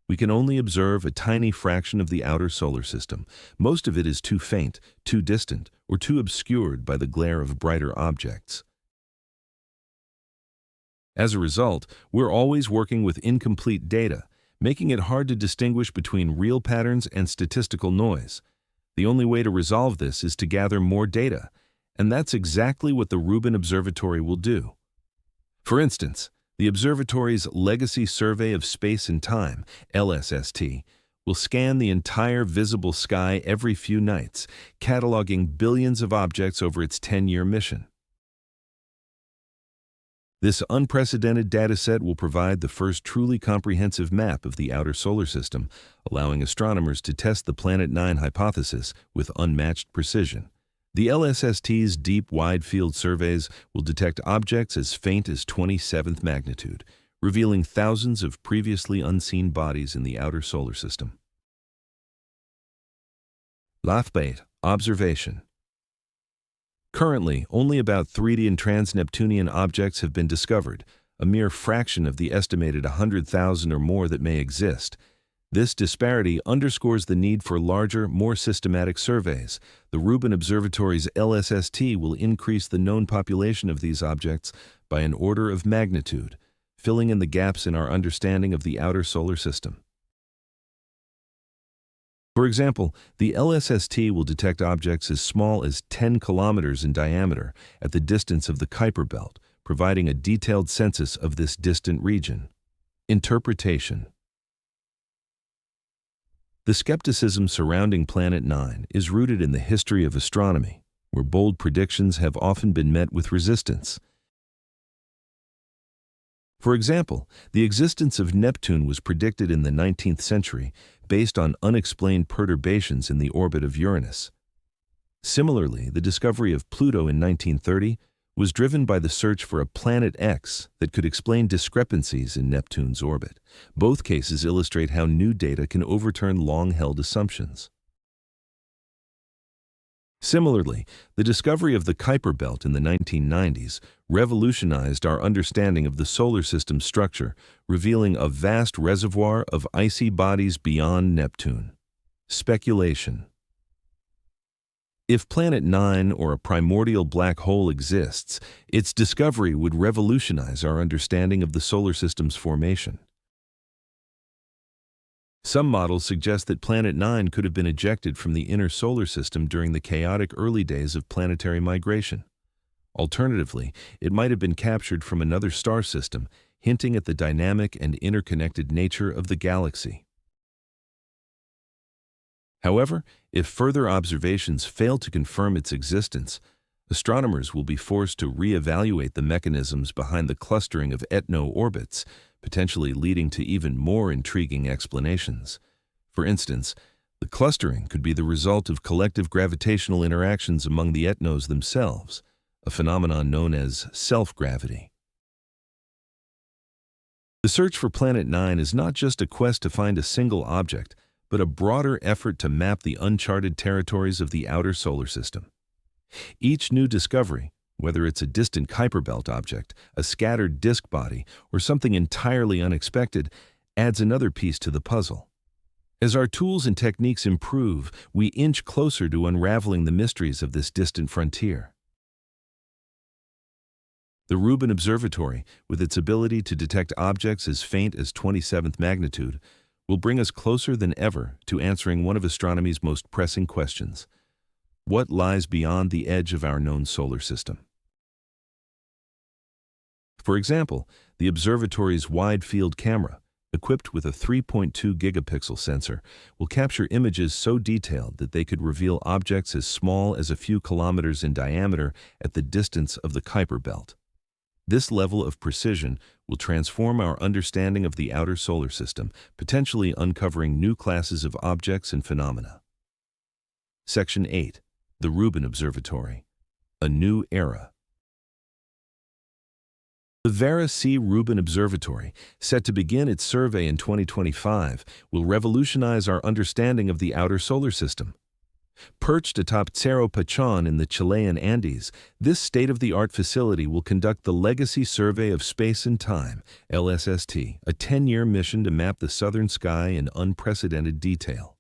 We can only observe a tiny fraction of the outer solar system. Most of it is too faint, too distant, or too obscured by the glare of brighter objects. As a result, we're always working with incomplete data, making it hard to distinguish between real patterns and statistical noise. The only way to resolve this is to gather more data, and that's exactly what the Rubin Observatory will do. For instance, the observatory's Legacy Survey of Space and Time, LSST, will scan the entire visible sky every few nights, cataloging billions of objects over its 10-year mission. This unprecedented dataset will provide the first truly comprehensive map of the outer solar system, allowing astronomers to test the Planet 9 hypothesis with unmatched precision. The LSST's deep wide-field surveys will detect objects as faint as 27th magnitude, revealing thousands of previously unseen bodies in the outer solar system. Lathbate observation. Currently, only about 3D and trans-Neptunian objects have been discovered, a mere fraction of the estimated 100,000 or more that may exist. This disparity underscores the need for larger, more systematic surveys. The Rubin Observatory's LSST will increase the known population of these objects by an order of magnitude, filling in the gaps in our understanding of the outer solar system. For example, the LSST will detect objects as small as 10 kilometers in diameter at the distance of the Kuiper Belt, providing a detailed census of this distant region. Interpretation. The skepticism surrounding Planet 9 is rooted in the history of astronomy, where bold predictions have often been met with resistance. For example, the existence of Neptune was predicted in the 19th century based on unexplained perturbations in the orbit of Uranus. Similarly, the discovery of Pluto in 1930 was driven by the search for a planet X that could explain discrepancies in Neptune's orbit. Both cases illustrate how new data can overturn long-held assumptions. Similarly, the discovery of the Kuiper Belt in the 1990s revolutionized our understanding of the solar system's structure, revealing a vast reservoir of icy bodies beyond Neptune. Speculation. If Planet 9 or a primordial black hole exists, its discovery would revolutionize our understanding of the solar system's formation. Some models suggest that Planet 9 could have been ejected from the inner solar system during the chaotic early days of planetary migration. Alternatively, it might have been captured from another star system, hinting at the dynamic and interconnected nature of the galaxy. However, if further observations fail to confirm its existence, astronomers will be forced to re-evaluate the mechanisms behind the clustering of eTNO orbits, potentially leading to even more intriguing explanations. For instance, the clustering could be the result of collective gravitational interactions among the eTNOs themselves, a phenomenon known as self-gravity. The search for Planet 9 is not just a quest to find a single object, but a broader effort to map the uncharted territories of the outer solar system. Each new discovery, whether it's a distant Kuiper Belt object, a scattered disk body, or something entirely unexpected, adds another piece to the puzzle. As our tools and techniques improve, we inch closer to unraveling the mysteries of this distant frontier. The Rubin Observatory, with its ability to detect objects as faint as 27th magnitude, will bring us closer than ever to answering one of astronomy's most pressing questions: what lies beyond the edge of our known solar system? For example, the observatory's wide-field camera, equipped with a 3.2 gigapixel sensor, will capture images so detailed that they could reveal objects as small as a few kilometers in diameter at the distance of the Kuiper Belt. This level of precision will transform our understanding of the outer solar system, potentially uncovering new classes of objects and phenomena. Section 8. The Rubin Observatory. A new era. The Vera C. Rubin Observatory, set to begin its survey in 2025, will revolutionize our understanding of the outer solar system. Perched atop Cerro Pachon in the Chilean Andes, this state-of-the-art facility will conduct the Legacy Survey of Space and Time, LSST, a 10-year mission to map the southern sky in unprecedented detail.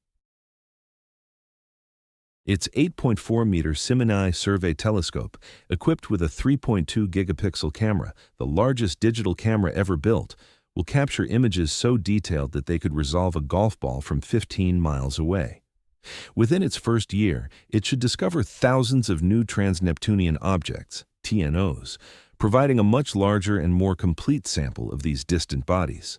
Its 8.4-meter Simini survey telescope, equipped with a 3.2 gigapixel camera, the largest digital camera ever built, will capture images so detailed that they could resolve a golf ball from 15 miles away. Within its first year, it should discover thousands of new trans-Neptunian objects, TNOs, providing a much larger and more complete sample of these distant bodies.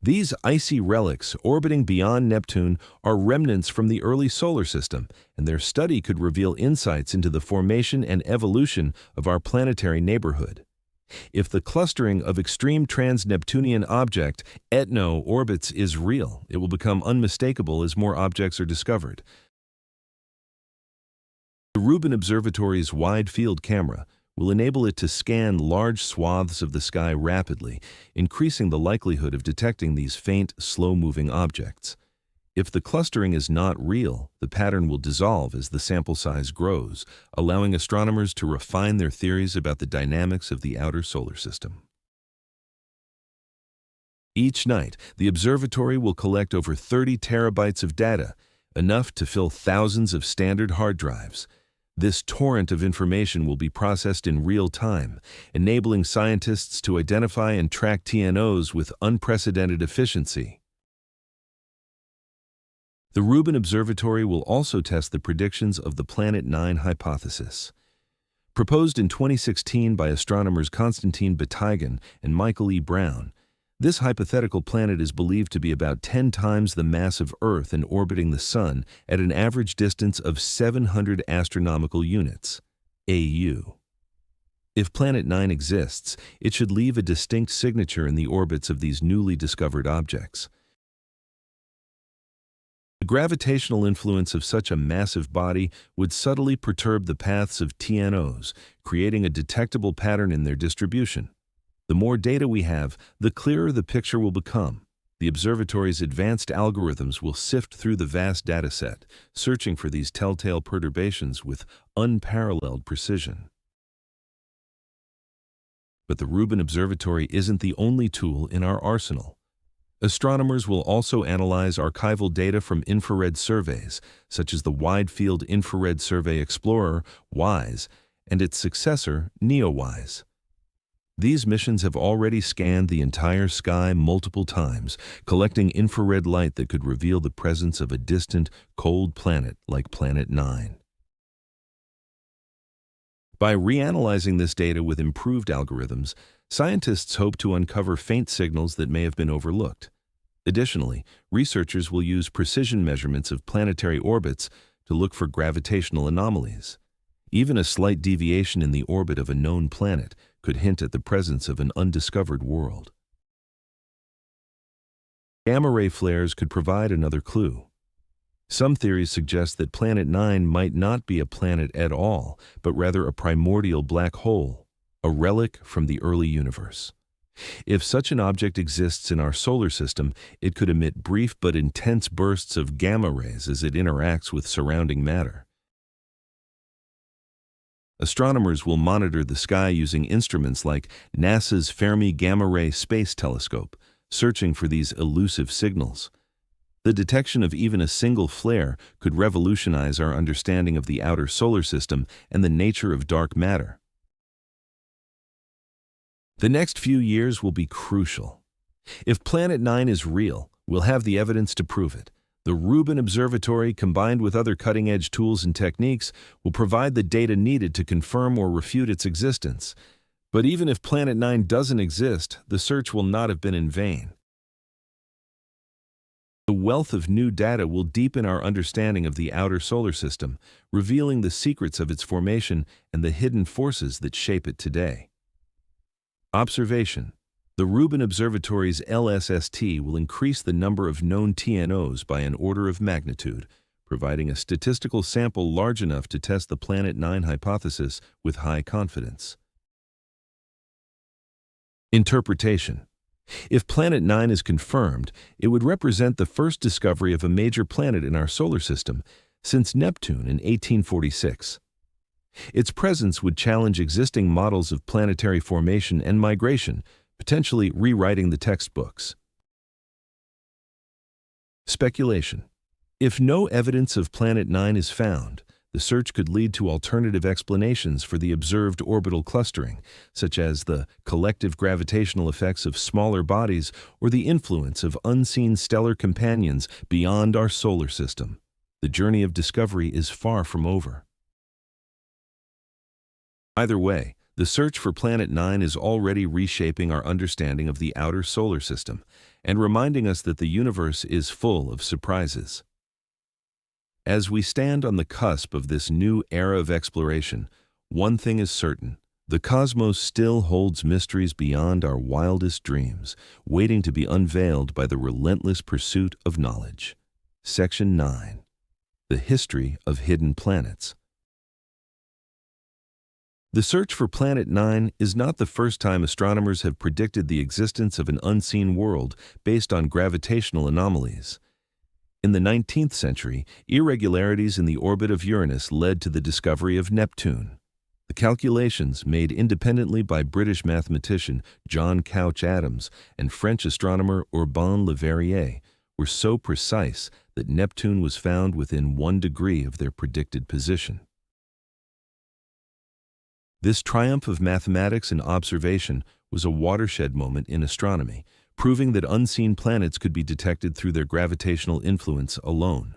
These icy relics orbiting beyond Neptune are remnants from the early solar system, and their study could reveal insights into the formation and evolution of our planetary neighborhood. If the clustering of extreme trans-Neptunian object, eTNO orbits, is real, it will become unmistakable as more objects are discovered. The Rubin Observatory's wide-field camera will enable it to scan large swaths of the sky rapidly, increasing the likelihood of detecting these faint, slow-moving objects. If the clustering is not real, the pattern will dissolve as the sample size grows, allowing astronomers to refine their theories about the dynamics of the outer solar system. Each night, the observatory will collect over 30 terabytes of data, enough to fill thousands of standard hard drives. This torrent of information will be processed in real time, enabling scientists to identify and track TNOs with unprecedented efficiency. The Rubin Observatory will also test the predictions of the Planet 9 hypothesis. Proposed in 2016 by astronomers Konstantin Batygin and Michael E. Brown, this hypothetical planet is believed to be about 10 times the mass of Earth and orbiting the Sun at an average distance of 700 astronomical units, AU. If Planet 9 exists, it should leave a distinct signature in the orbits of these newly discovered objects. The gravitational influence of such a massive body would subtly perturb the paths of TNOs, creating a detectable pattern in their distribution. The more data we have, the clearer the picture will become. The observatory's advanced algorithms will sift through the vast dataset, searching for these telltale perturbations with unparalleled precision. But the Rubin Observatory isn't the only tool in our arsenal. Astronomers will also analyze archival data from infrared surveys, such as the Wide Field Infrared Survey Explorer, WISE, and its successor, NEOWISE. These missions have already scanned the entire sky multiple times, collecting infrared light that could reveal the presence of a distant, cold planet like Planet 9. By reanalyzing this data with improved algorithms, scientists hope to uncover faint signals that may have been overlooked. Additionally, researchers will use precision measurements of planetary orbits to look for gravitational anomalies. Even a slight deviation in the orbit of a known planet could hint at the presence of an undiscovered world. Gamma-ray flares could provide another clue. Some theories suggest that Planet 9 might not be a planet at all, but rather a primordial black hole, a relic from the early universe. If such an object exists in our solar system, it could emit brief but intense bursts of gamma rays as it interacts with surrounding matter. Astronomers will monitor the sky using instruments like NASA's Fermi Gamma Ray Space Telescope, searching for these elusive signals. The detection of even a single flare could revolutionize our understanding of the outer solar system and the nature of dark matter. The next few years will be crucial. If Planet 9 is real, we'll have the evidence to prove it. The Rubin Observatory, combined with other cutting-edge tools and techniques, will provide the data needed to confirm or refute its existence. But even if Planet 9 doesn't exist, the search will not have been in vain. The wealth of new data will deepen our understanding of the outer solar system, revealing the secrets of its formation and the hidden forces that shape it today. Observation. The Rubin Observatory's LSST will increase the number of known TNOs by an order of magnitude, providing a statistical sample large enough to test the Planet 9 hypothesis with high confidence. Interpretation. If Planet 9 is confirmed, it would represent the first discovery of a major planet in our solar system since Neptune in 1846. Its presence would challenge existing models of planetary formation and migration, potentially rewriting the textbooks. Speculation. If no evidence of Planet 9 is found, the search could lead to alternative explanations for the observed orbital clustering, such as the collective gravitational effects of smaller bodies or the influence of unseen stellar companions beyond our solar system. The journey of discovery is far from over. Either way, the search for Planet 9 is already reshaping our understanding of the outer solar system and reminding us that the universe is full of surprises. As we stand on the cusp of this new era of exploration, one thing is certain: the cosmos still holds mysteries beyond our wildest dreams, waiting to be unveiled by the relentless pursuit of knowledge. Section 9. The History of Hidden Planets. The search for Planet 9 is not the first time astronomers have predicted the existence of an unseen world based on gravitational anomalies. In the 19th century, irregularities in the orbit of Uranus led to the discovery of Neptune. The calculations, made independently by British mathematician John Couch Adams and French astronomer Urbain Le Verrier, were so precise that Neptune was found within 1 degree of their predicted position. This triumph of mathematics and observation was a watershed moment in astronomy, proving that unseen planets could be detected through their gravitational influence alone.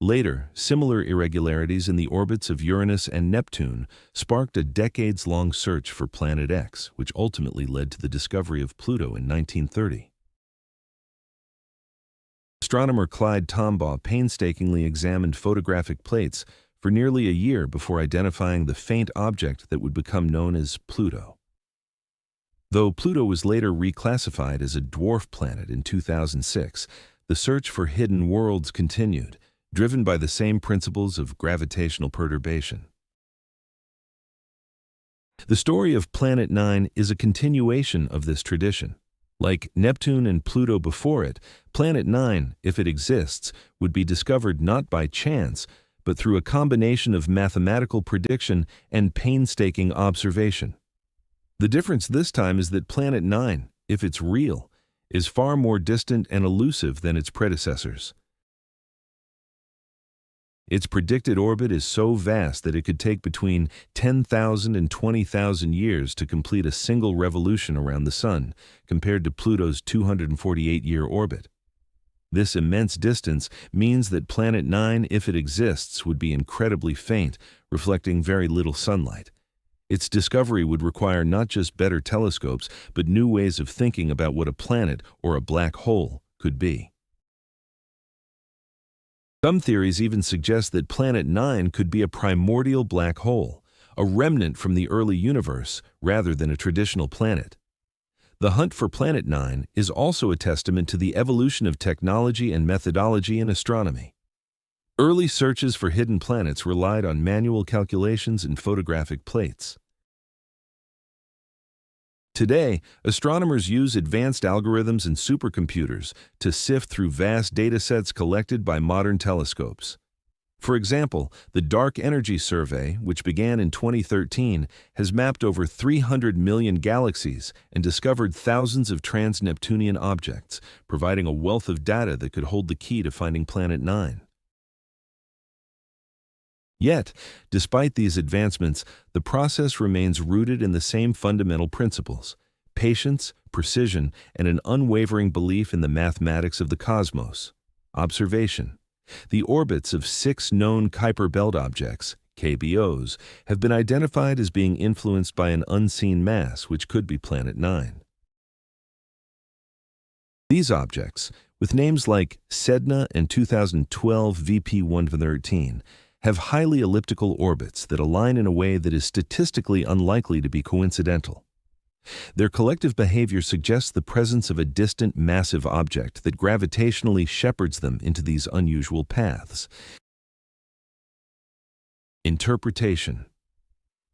Later, similar irregularities in the orbits of Uranus and Neptune sparked a decades-long search for Planet X, which ultimately led to the discovery of Pluto in 1930. Astronomer Clyde Tombaugh painstakingly examined photographic plates for nearly a year before identifying the faint object that would become known as Pluto. Though Pluto was later reclassified as a dwarf planet in 2006, the search for hidden worlds continued, driven by the same principles of gravitational perturbation. The story of Planet 9 is a continuation of this tradition. Like Neptune and Pluto before it, Planet 9, if it exists, would be discovered not by chance, but through a combination of mathematical prediction and painstaking observation. The difference this time is that Planet 9, if it's real, is far more distant and elusive than its predecessors. Its predicted orbit is so vast that it could take between 10,000 and 20,000 years to complete a single revolution around the Sun, compared to Pluto's 248-year orbit. This immense distance means that Planet 9, if it exists, would be incredibly faint, reflecting very little sunlight. Its discovery would require not just better telescopes, but new ways of thinking about what a planet or a black hole could be. Some theories even suggest that Planet 9 could be a primordial black hole, a remnant from the early universe rather than a traditional planet. The hunt for Planet 9 is also a testament to the evolution of technology and methodology in astronomy. Early searches for hidden planets relied on manual calculations and photographic plates. Today, astronomers use advanced algorithms and supercomputers to sift through vast datasets collected by modern telescopes. For example, the Dark Energy Survey, which began in 2013, has mapped over 300 million galaxies and discovered thousands of trans-Neptunian objects, providing a wealth of data that could hold the key to finding Planet 9. Yet, despite these advancements, the process remains rooted in the same fundamental principles: patience, precision, and an unwavering belief in the mathematics of the cosmos. Observation. The orbits of 6 known Kuiper Belt objects, KBOs, have been identified as being influenced by an unseen mass, which could be Planet 9. These objects, with names like Sedna and 2012 VP113, have highly elliptical orbits that align in a way that is statistically unlikely to be coincidental. Their collective behavior suggests the presence of a distant, massive object that gravitationally shepherds them into these unusual paths. Interpretation.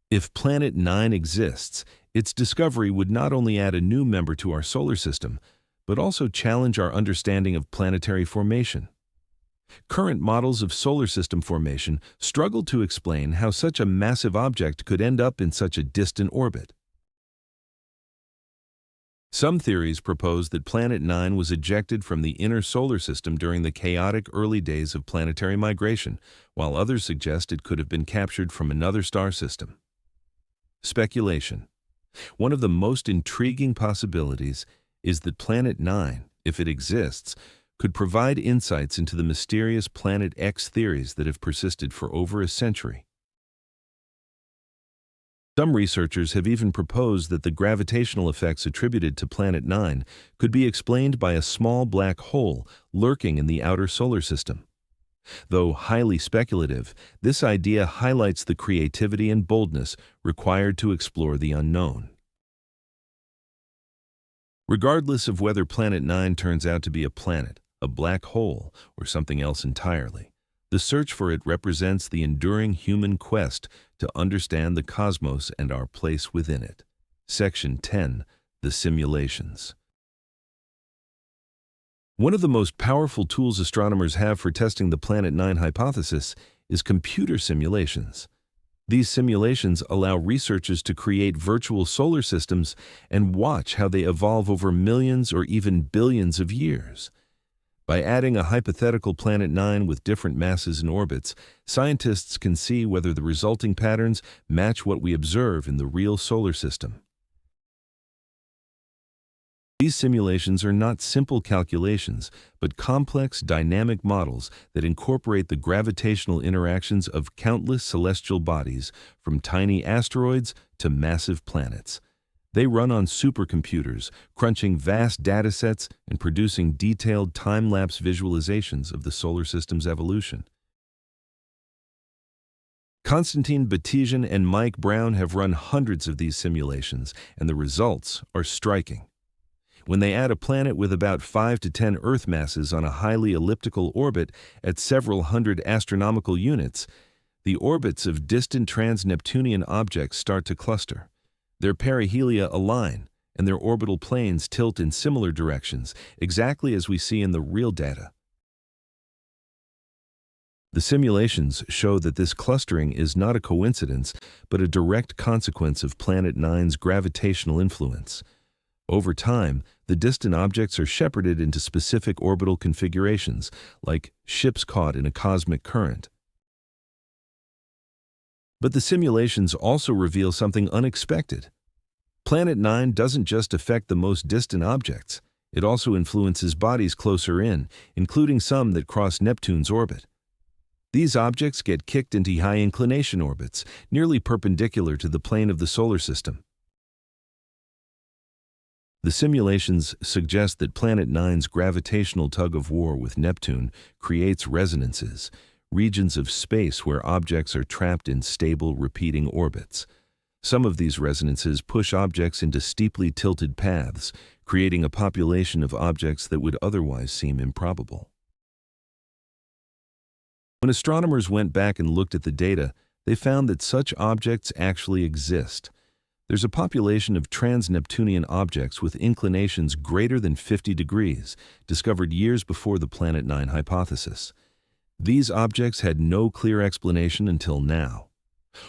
If Planet 9 exists, its discovery would not only add a new member to our solar system, but also challenge our understanding of planetary formation. Current models of solar system formation struggle to explain how such a massive object could end up in such a distant orbit. Some theories propose that Planet 9 was ejected from the inner solar system during the chaotic early days of planetary migration, while others suggest it could have been captured from another star system. Speculation. One of the most intriguing possibilities is that Planet 9, if it exists, could provide insights into the mysterious Planet X theories that have persisted for over a century. Some researchers have even proposed that the gravitational effects attributed to Planet 9 could be explained by a small black hole lurking in the outer solar system. Though highly speculative, this idea highlights the creativity and boldness required to explore the unknown. Regardless of whether Planet 9 turns out to be a planet, a black hole, or something else entirely, the search for it represents the enduring human quest to understand the cosmos and our place within it. Section 10. The Simulations. One of the most powerful tools astronomers have for testing the Planet 9 hypothesis is computer simulations. These simulations allow researchers to create virtual solar systems and watch how they evolve over millions or even billions of years. By adding a hypothetical Planet 9 with different masses and orbits, scientists can see whether the resulting patterns match what we observe in the real solar system. These simulations are not simple calculations, but complex dynamic models that incorporate the gravitational interactions of countless celestial bodies, from tiny asteroids to massive planets. They run on supercomputers, crunching vast datasets and producing detailed time-lapse visualizations of the solar system's evolution. Konstantin Batygin and Mike Brown have run hundreds of these simulations, and the results are striking. When they add a planet with about 5 to 10 Earth masses on a highly elliptical orbit at several hundred astronomical units, the orbits of distant trans-Neptunian objects start to cluster. Their perihelia align, and their orbital planes tilt in similar directions, exactly as we see in the real data. The simulations show that this clustering is not a coincidence, but a direct consequence of Planet Nine's gravitational influence. Over time, the distant objects are shepherded into specific orbital configurations, like ships caught in a cosmic current. But the simulations also reveal something unexpected. Planet 9 doesn't just affect the most distant objects, it also influences bodies closer in, including some that cross Neptune's orbit. These objects get kicked into high-inclination orbits, nearly perpendicular to the plane of the solar system. The simulations suggest that Planet 9's gravitational tug-of-war with Neptune creates resonances, regions of space where objects are trapped in stable, repeating orbits. Some of these resonances push objects into steeply tilted paths, creating a population of objects that would otherwise seem improbable. When astronomers went back and looked at the data, they found that such objects actually exist. There's a population of trans-Neptunian objects with inclinations greater than 50 degrees, discovered years before the Planet 9 hypothesis. These objects had no clear explanation until now.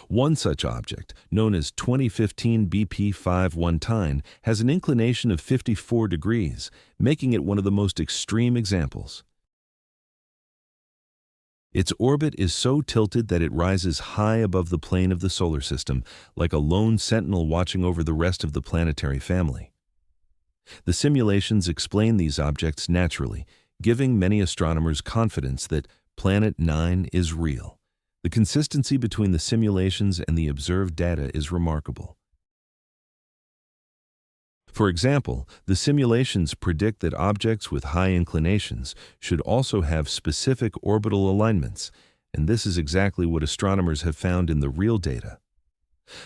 One such object, known as 2015 BP51, has an inclination of 54 degrees, making it one of the most extreme examples. Its orbit is so tilted that it rises high above the plane of the solar system, like a lone sentinel watching over the rest of the planetary family. The simulations explain these objects naturally, giving many astronomers confidence that Planet 9 is real. The consistency between the simulations and the observed data is remarkable. For example, the simulations predict that objects with high inclinations should also have specific orbital alignments, and this is exactly what astronomers have found in the real data.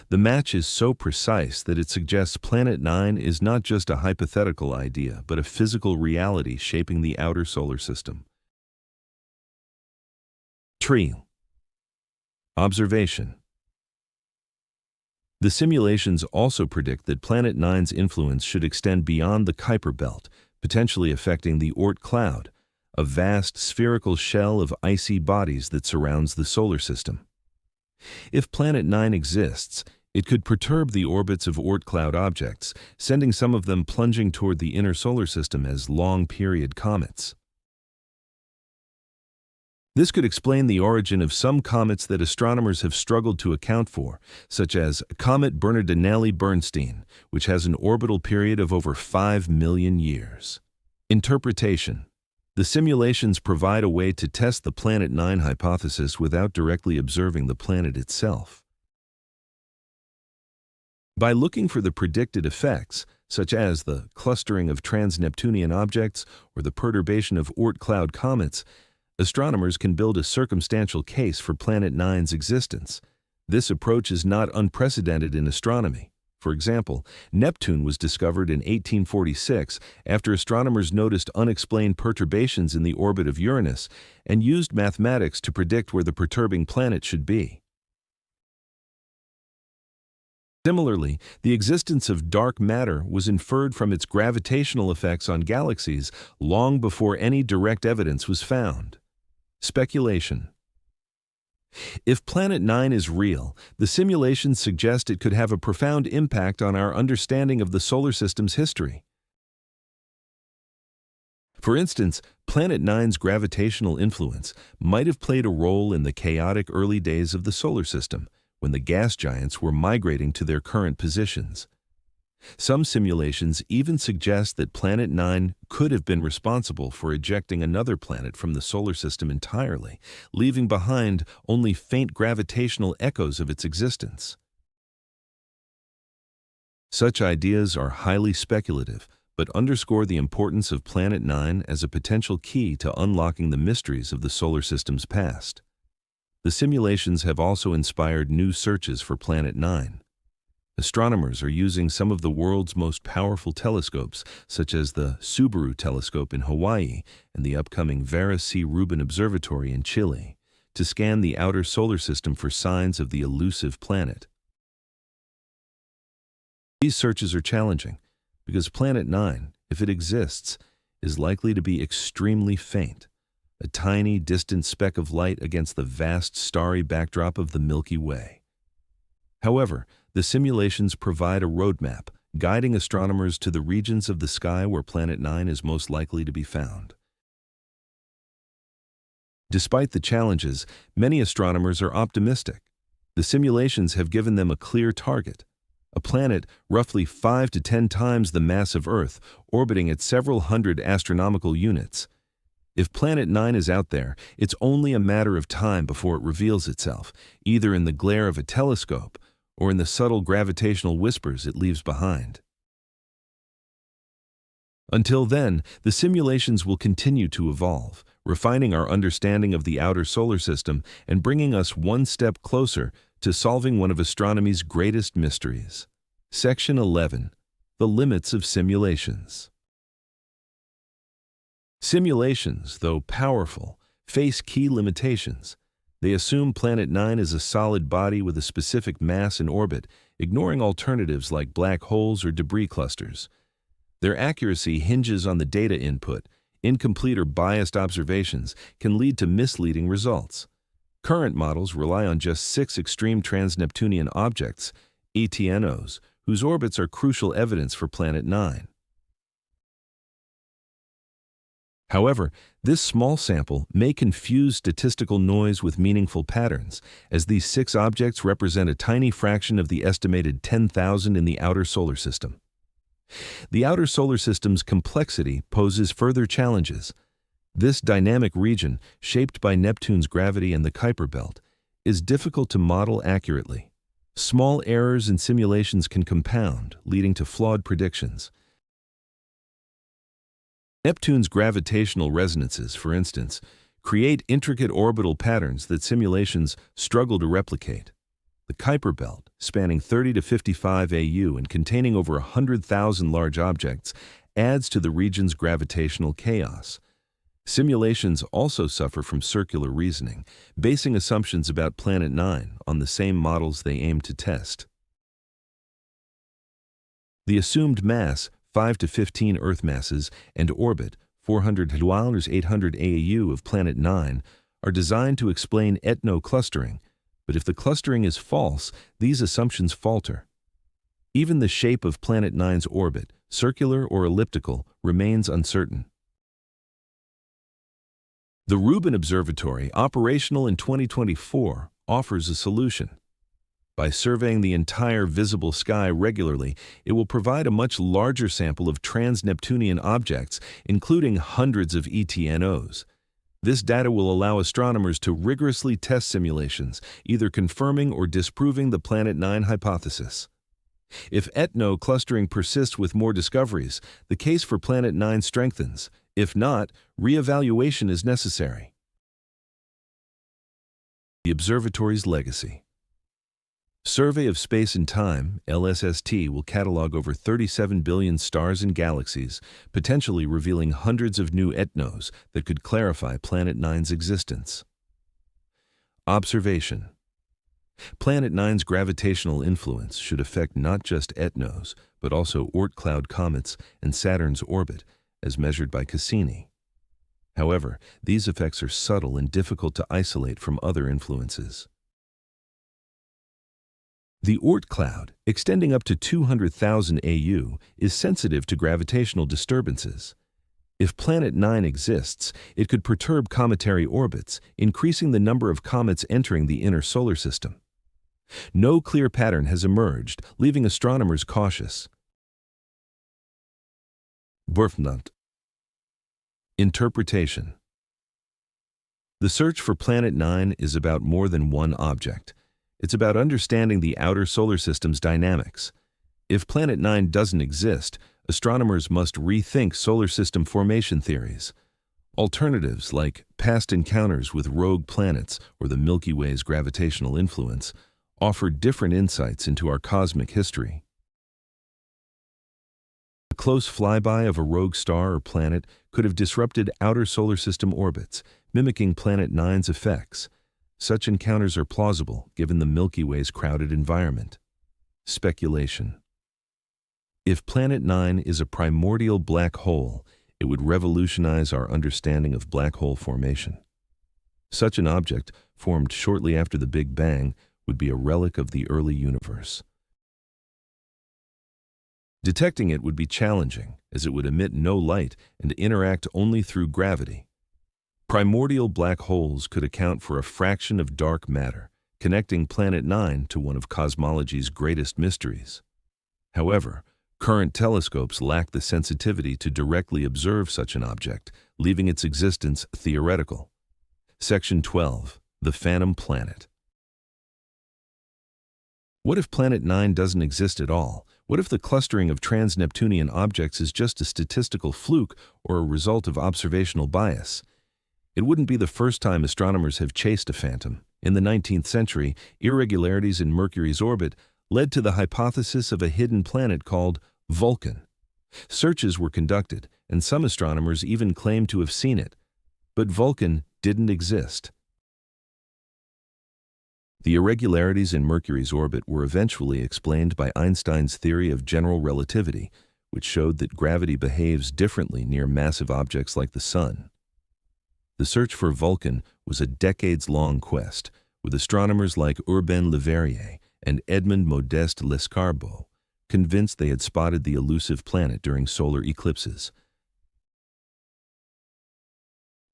The match is so precise that it suggests Planet 9 is not just a hypothetical idea, but a physical reality shaping the outer solar system. Tree. Observation. The simulations also predict that Planet 9's influence should extend beyond the Kuiper Belt, potentially affecting the Oort cloud, a vast spherical shell of icy bodies that surrounds the solar system. If Planet 9 exists, it could perturb the orbits of Oort cloud objects, sending some of them plunging toward the inner solar system as long-period comets. This could explain the origin of some comets that astronomers have struggled to account for, such as Comet Bernardinelli-Bernstein, which has an orbital period of over 5 million years. Interpretation. The simulations provide a way to test the Planet 9 hypothesis without directly observing the planet itself. By looking for the predicted effects, such as the clustering of trans-Neptunian objects or the perturbation of Oort cloud comets, astronomers can build a circumstantial case for Planet 9's existence. This approach is not unprecedented in astronomy. For example, Neptune was discovered in 1846 after astronomers noticed unexplained perturbations in the orbit of Uranus and used mathematics to predict where the perturbing planet should be. Similarly, the existence of dark matter was inferred from its gravitational effects on galaxies long before any direct evidence was found. Speculation. If Planet 9 is real, the simulations suggest it could have a profound impact on our understanding of the solar system's history. For instance, Planet 9's gravitational influence might have played a role in the chaotic early days of the solar system, when the gas giants were migrating to their current positions. Some simulations even suggest that Planet 9 could have been responsible for ejecting another planet from the solar system entirely, leaving behind only faint gravitational echoes of its existence. Such ideas are highly speculative, but underscore the importance of Planet 9 as a potential key to unlocking the mysteries of the solar system's past. The simulations have also inspired new searches for Planet 9. Astronomers are using some of the world's most powerful telescopes, such as the Subaru telescope in Hawaii and the upcoming Vera C. Rubin Observatory in Chile, to scan the outer solar system for signs of the elusive planet. These searches are challenging. because Planet 9, if it exists, is likely to be extremely faint, a tiny, distant speck of light against the vast starry backdrop of the Milky Way. However, the simulations provide a roadmap, guiding astronomers to the regions of the sky where Planet 9 is most likely to be found. Despite the challenges, many astronomers are optimistic. The simulations have given them a clear target, a planet roughly 5 to 10 times the mass of Earth, orbiting at several hundred astronomical units. If Planet 9 is out there, it's only a matter of time before it reveals itself, either in the glare of a telescope or in the subtle gravitational whispers it leaves behind. Until then, the simulations will continue to evolve, refining our understanding of the outer solar system and bringing us one step closer to solving one of astronomy's greatest mysteries. Section 11. The limits of simulations. Simulations, though powerful, face key limitations. They assume Planet 9 is a solid body with a specific mass and orbit, ignoring alternatives like black holes or debris clusters. Their accuracy hinges on the data input. Incomplete or biased observations can lead to misleading results. Current models rely on just 6 extreme trans-Neptunian objects, eTNOs, whose orbits are crucial evidence for Planet 9. However, this small sample may confuse statistical noise with meaningful patterns, as these 6 objects represent a tiny fraction of the estimated 10,000 in the outer solar system. The outer solar system's complexity poses further challenges. This dynamic region, shaped by Neptune's gravity and the Kuiper Belt, is difficult to model accurately. Small errors in simulations can compound, leading to flawed predictions. Neptune's gravitational resonances, for instance, create intricate orbital patterns that simulations struggle to replicate. The Kuiper Belt, spanning 30 to 55 AU and containing over 100,000 large objects, adds to the region's gravitational chaos. Simulations also suffer from circular reasoning, basing assumptions about Planet 9 on the same models they aim to test. The assumed mass, 5 to 15 Earth masses, and orbit, 400 to 800 AU of Planet 9, are designed to explain eTNO clustering, but if the clustering is false, these assumptions falter. Even the shape of Planet 9's orbit, circular or elliptical, remains uncertain. The Rubin Observatory, operational in 2024, offers a solution. By surveying the entire visible sky regularly, it will provide a much larger sample of trans-Neptunian objects, including hundreds of eTNOs. This data will allow astronomers to rigorously test simulations, either confirming or disproving the Planet 9 hypothesis. If eTNO clustering persists with more discoveries, the case for Planet 9 strengthens. If not, re-evaluation is necessary. The observatory's legacy. Survey of Space and Time, LSST, will catalog over 37 billion stars and galaxies, potentially revealing hundreds of new eTNOs that could clarify Planet 9's existence. Observation. Planet 9's gravitational influence should affect not just eTNOs, but also Oort cloud comets and Saturn's orbit, as measured by Cassini. However, these effects are subtle and difficult to isolate from other influences. The Oort cloud, extending up to 200,000 AU, is sensitive to gravitational disturbances. If Planet 9 exists, it could perturb cometary orbits, increasing the number of comets entering the inner solar system. No clear pattern has emerged, leaving astronomers cautious. Berfnut. Interpretation. The search for Planet 9 is about more than one object. It's about understanding the outer solar system's dynamics. If Planet 9 doesn't exist, astronomers must rethink solar system formation theories. Alternatives like past encounters with rogue planets or the Milky Way's gravitational influence offer different insights into our cosmic history. A close flyby of a rogue star or planet could have disrupted outer solar system orbits, mimicking Planet 9's effects. Such encounters are plausible given the Milky Way's crowded environment. Speculation. If Planet 9 is a primordial black hole, it would revolutionize our understanding of black hole formation. Such an object, formed shortly after the Big Bang, would be a relic of the early universe. Detecting it would be challenging, as it would emit no light and interact only through gravity. Primordial black holes could account for a fraction of dark matter, connecting Planet 9 to one of cosmology's greatest mysteries. However, current telescopes lack the sensitivity to directly observe such an object, leaving its existence theoretical. Section 12. The Phantom Planet. What if Planet 9 doesn't exist at all? What if the clustering of trans-Neptunian objects is just a statistical fluke or a result of observational bias? It wouldn't be the first time astronomers have chased a phantom. In the 19th century, irregularities in Mercury's orbit led to the hypothesis of a hidden planet called Vulcan. Searches were conducted, and some astronomers even claimed to have seen it. But Vulcan didn't exist. The irregularities in Mercury's orbit were eventually explained by Einstein's theory of general relativity, which showed that gravity behaves differently near massive objects like the Sun. The search for Vulcan was a decades-long quest, with astronomers like Urbain Le Verrier and Edmond Modeste Lescarbault convinced they had spotted the elusive planet during solar eclipses.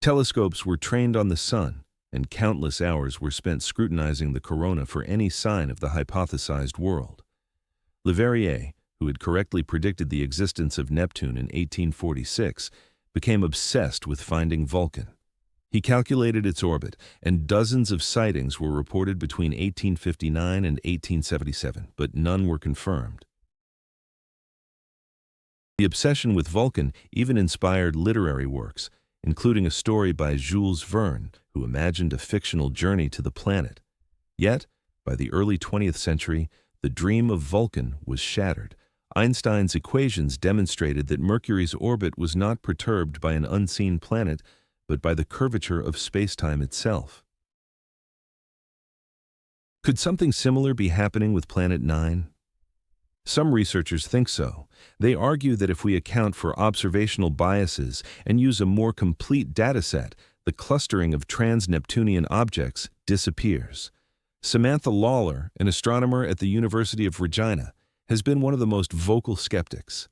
Telescopes were trained on the Sun, and countless hours were spent scrutinizing the corona for any sign of the hypothesized world. Le Verrier, who had correctly predicted the existence of Neptune in 1846, became obsessed with finding Vulcan. He calculated its orbit, and dozens of sightings were reported between 1859 and 1877, but none were confirmed. The obsession with Vulcan even inspired literary works, including a story by Jules Verne, who imagined a fictional journey to the planet. Yet, by the early 20th century, the dream of Vulcan was shattered. Einstein's equations demonstrated that Mercury's orbit was not perturbed by an unseen planet, but by the curvature of spacetime itself. Could something similar be happening with Planet 9? Some researchers think so. They argue that if we account for observational biases and use a more complete dataset, the clustering of trans-Neptunian objects disappears. Samantha Lawler, an astronomer at the University of Regina, has been one of the most vocal skeptics.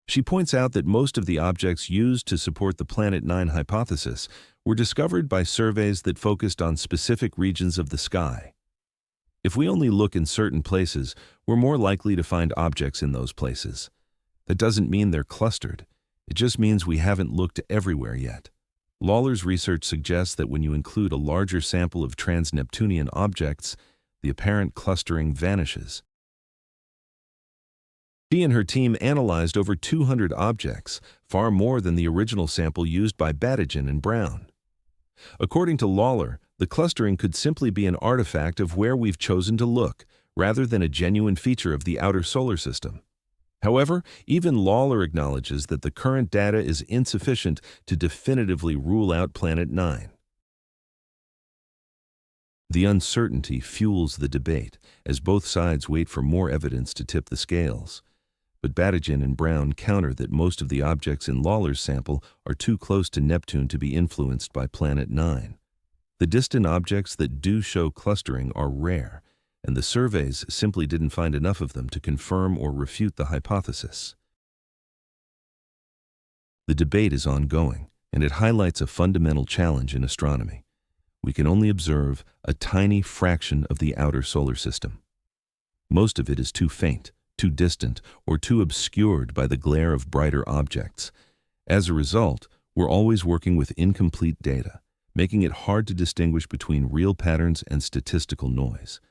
She points out that most of the objects used to support the Planet 9 hypothesis were discovered by surveys that focused on specific regions of the sky. If we only look in certain places, we're more likely to find objects in those places. That doesn't mean they're clustered. It just means we haven't looked everywhere yet. Lawler's research suggests that when you include a larger sample of trans-Neptunian objects, the apparent clustering vanishes. She and her team analyzed over 200 objects, far more than the original sample used by Badigian and Brown. According to Lawler, the clustering could simply be an artifact of where we've chosen to look, rather than a genuine feature of the outer solar system. However, even Lawler acknowledges that the current data is insufficient to definitively rule out Planet 9. The uncertainty fuels the debate, as both sides wait for more evidence to tip the scales. But Badigian and Brown counter that most of the objects in Lawler's sample are too close to Neptune to be influenced by Planet 9. The distant objects that do show clustering are rare, and the surveys simply didn't find enough of them to confirm or refute the hypothesis. The debate is ongoing, and it highlights a fundamental challenge in astronomy. We can only observe a tiny fraction of the outer solar system. Most of it is too faint, too distant, or too obscured by the glare of brighter objects. As a result, we're always working with incomplete data, making it hard to distinguish between real patterns and statistical noise.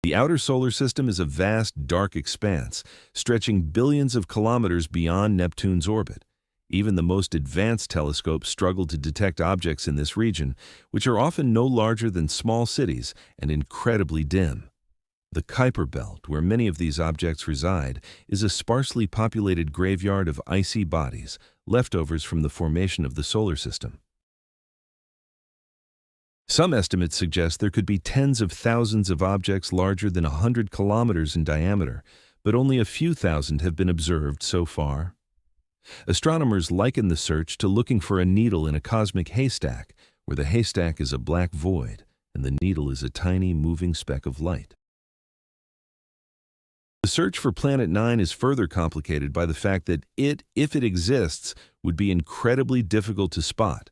The outer solar system is a vast, dark expanse, stretching billions of kilometers beyond Neptune's orbit. Even the most advanced telescopes struggle to detect objects in this region, which are often no larger than small cities and incredibly dim. The Kuiper Belt, where many of these objects reside, is a sparsely populated graveyard of icy bodies, leftovers from the formation of the solar system. Some estimates suggest there could be tens of thousands of objects larger than 100 kilometers in diameter, but only a few thousand have been observed so far. Astronomers liken the search to looking for a needle in a cosmic haystack, where the haystack is a black void and the needle is a tiny moving speck of light. The search for Planet 9 is further complicated by the fact that if it exists, would be incredibly difficult to spot.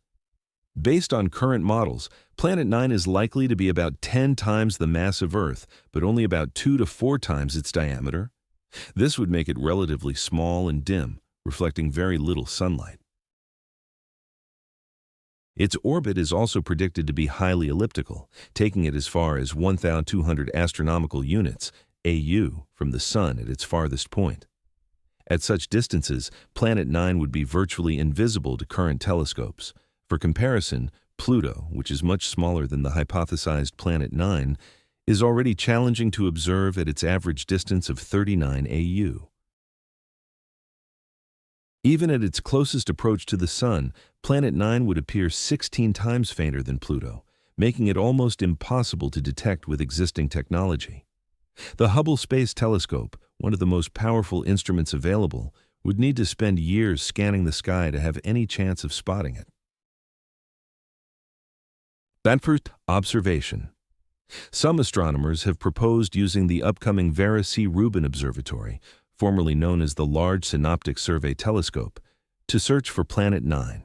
Based on current models, Planet 9 is likely to be about 10 times the mass of Earth, but only about 2 to 4 times its diameter. This would make it relatively small and dim, reflecting very little sunlight. Its orbit is also predicted to be highly elliptical, taking it as far as 1,200 astronomical units, AU, from the Sun at its farthest point. At such distances, Planet 9 would be virtually invisible to current telescopes. For comparison, Pluto, which is much smaller than the hypothesized Planet 9, is already challenging to observe at its average distance of 39 AU. Even at its closest approach to the Sun, Planet 9 would appear 16 times fainter than Pluto, making it almost impossible to detect with existing technology. The Hubble Space Telescope, one of the most powerful instruments available, would need to spend years scanning the sky to have any chance of spotting it. That first observation. Some astronomers have proposed using the upcoming Vera C. Rubin Observatory, formerly known as the Large Synoptic Survey Telescope, to search for Planet 9.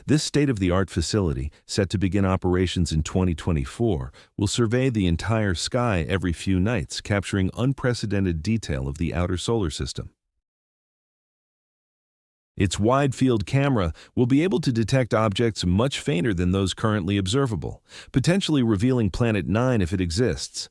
This state-of-the-art facility, set to begin operations in 2024, will survey the entire sky every few nights, capturing unprecedented detail of the outer solar system. Its wide-field camera will be able to detect objects much fainter than those currently observable, potentially revealing Planet 9 if it exists.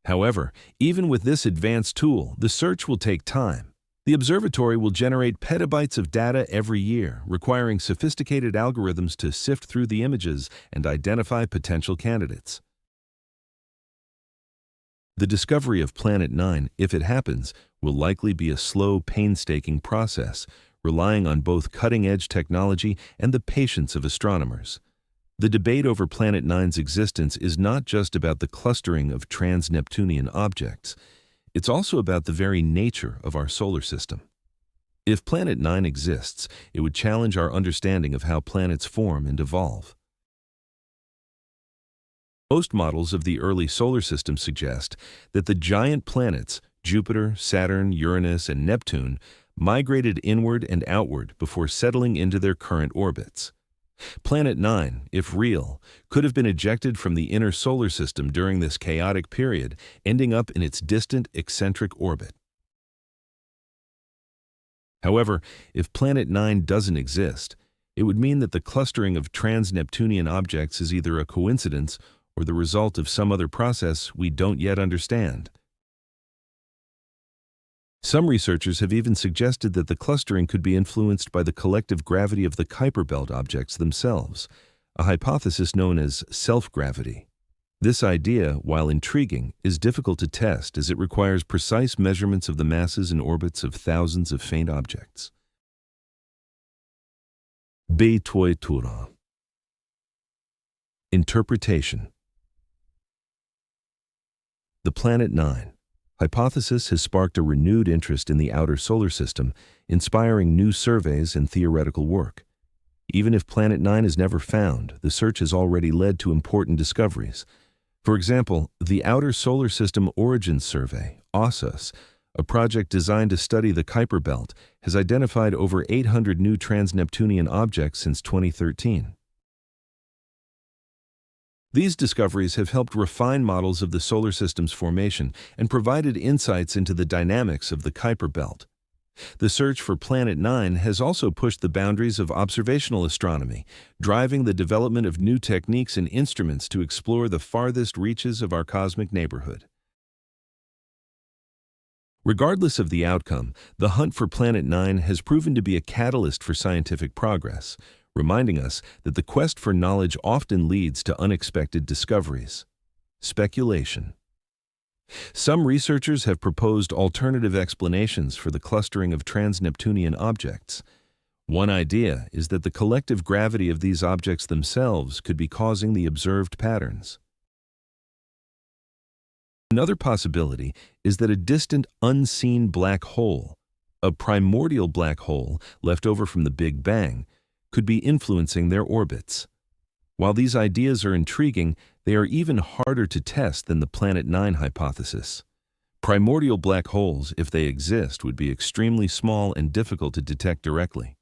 However, even with this advanced tool, the search will take time. The observatory will generate petabytes of data every year, requiring sophisticated algorithms to sift through the images and identify potential candidates. The discovery of Planet 9, if it happens, will likely be a slow, painstaking process, relying on both cutting-edge technology and the patience of astronomers. The debate over Planet 9's existence is not just about the clustering of trans-Neptunian objects. It's also about the very nature of our solar system. If Planet 9 exists, it would challenge our understanding of how planets form and evolve. Most models of the early solar system suggest that the giant planets, Jupiter, Saturn, Uranus, and Neptune, migrated inward and outward before settling into their current orbits. Planet 9, if real, could have been ejected from the inner solar system during this chaotic period, ending up in its distant, eccentric orbit. However, if Planet 9 doesn't exist, it would mean that the clustering of trans-Neptunian objects is either a coincidence or the result of some other process we don't yet understand. Some researchers have even suggested that the clustering could be influenced by the collective gravity of the Kuiper Belt objects themselves, a hypothesis known as self-gravity. This idea, while intriguing, is difficult to test as it requires precise measurements of the masses and orbits of thousands of faint objects. Beitoutura. Interpretation. The Planet 9 hypothesis has sparked a renewed interest in the outer solar system, inspiring new surveys and theoretical work. Even if Planet 9 is never found, the search has already led to important discoveries. For example, the Outer Solar System Origins Survey, OSSUS, a project designed to study the Kuiper Belt, has identified over 800 new trans-Neptunian objects since 2013. These discoveries have helped refine models of the solar system's formation and provided insights into the dynamics of the Kuiper Belt. The search for Planet 9 has also pushed the boundaries of observational astronomy, driving the development of new techniques and instruments to explore the farthest reaches of our cosmic neighborhood. Regardless of the outcome, the hunt for Planet 9 has proven to be a catalyst for scientific progress, reminding us that the quest for knowledge often leads to unexpected discoveries. Speculation. Some researchers have proposed alternative explanations for the clustering of trans-Neptunian objects. One idea is that the collective gravity of these objects themselves could be causing the observed patterns. Another possibility is that a distant, unseen black hole, a primordial black hole left over from the Big Bang, could be influencing their orbits. While these ideas are intriguing, they are even harder to test than the Planet 9 hypothesis. Primordial black holes, if they exist, would be extremely small and difficult to detect directly.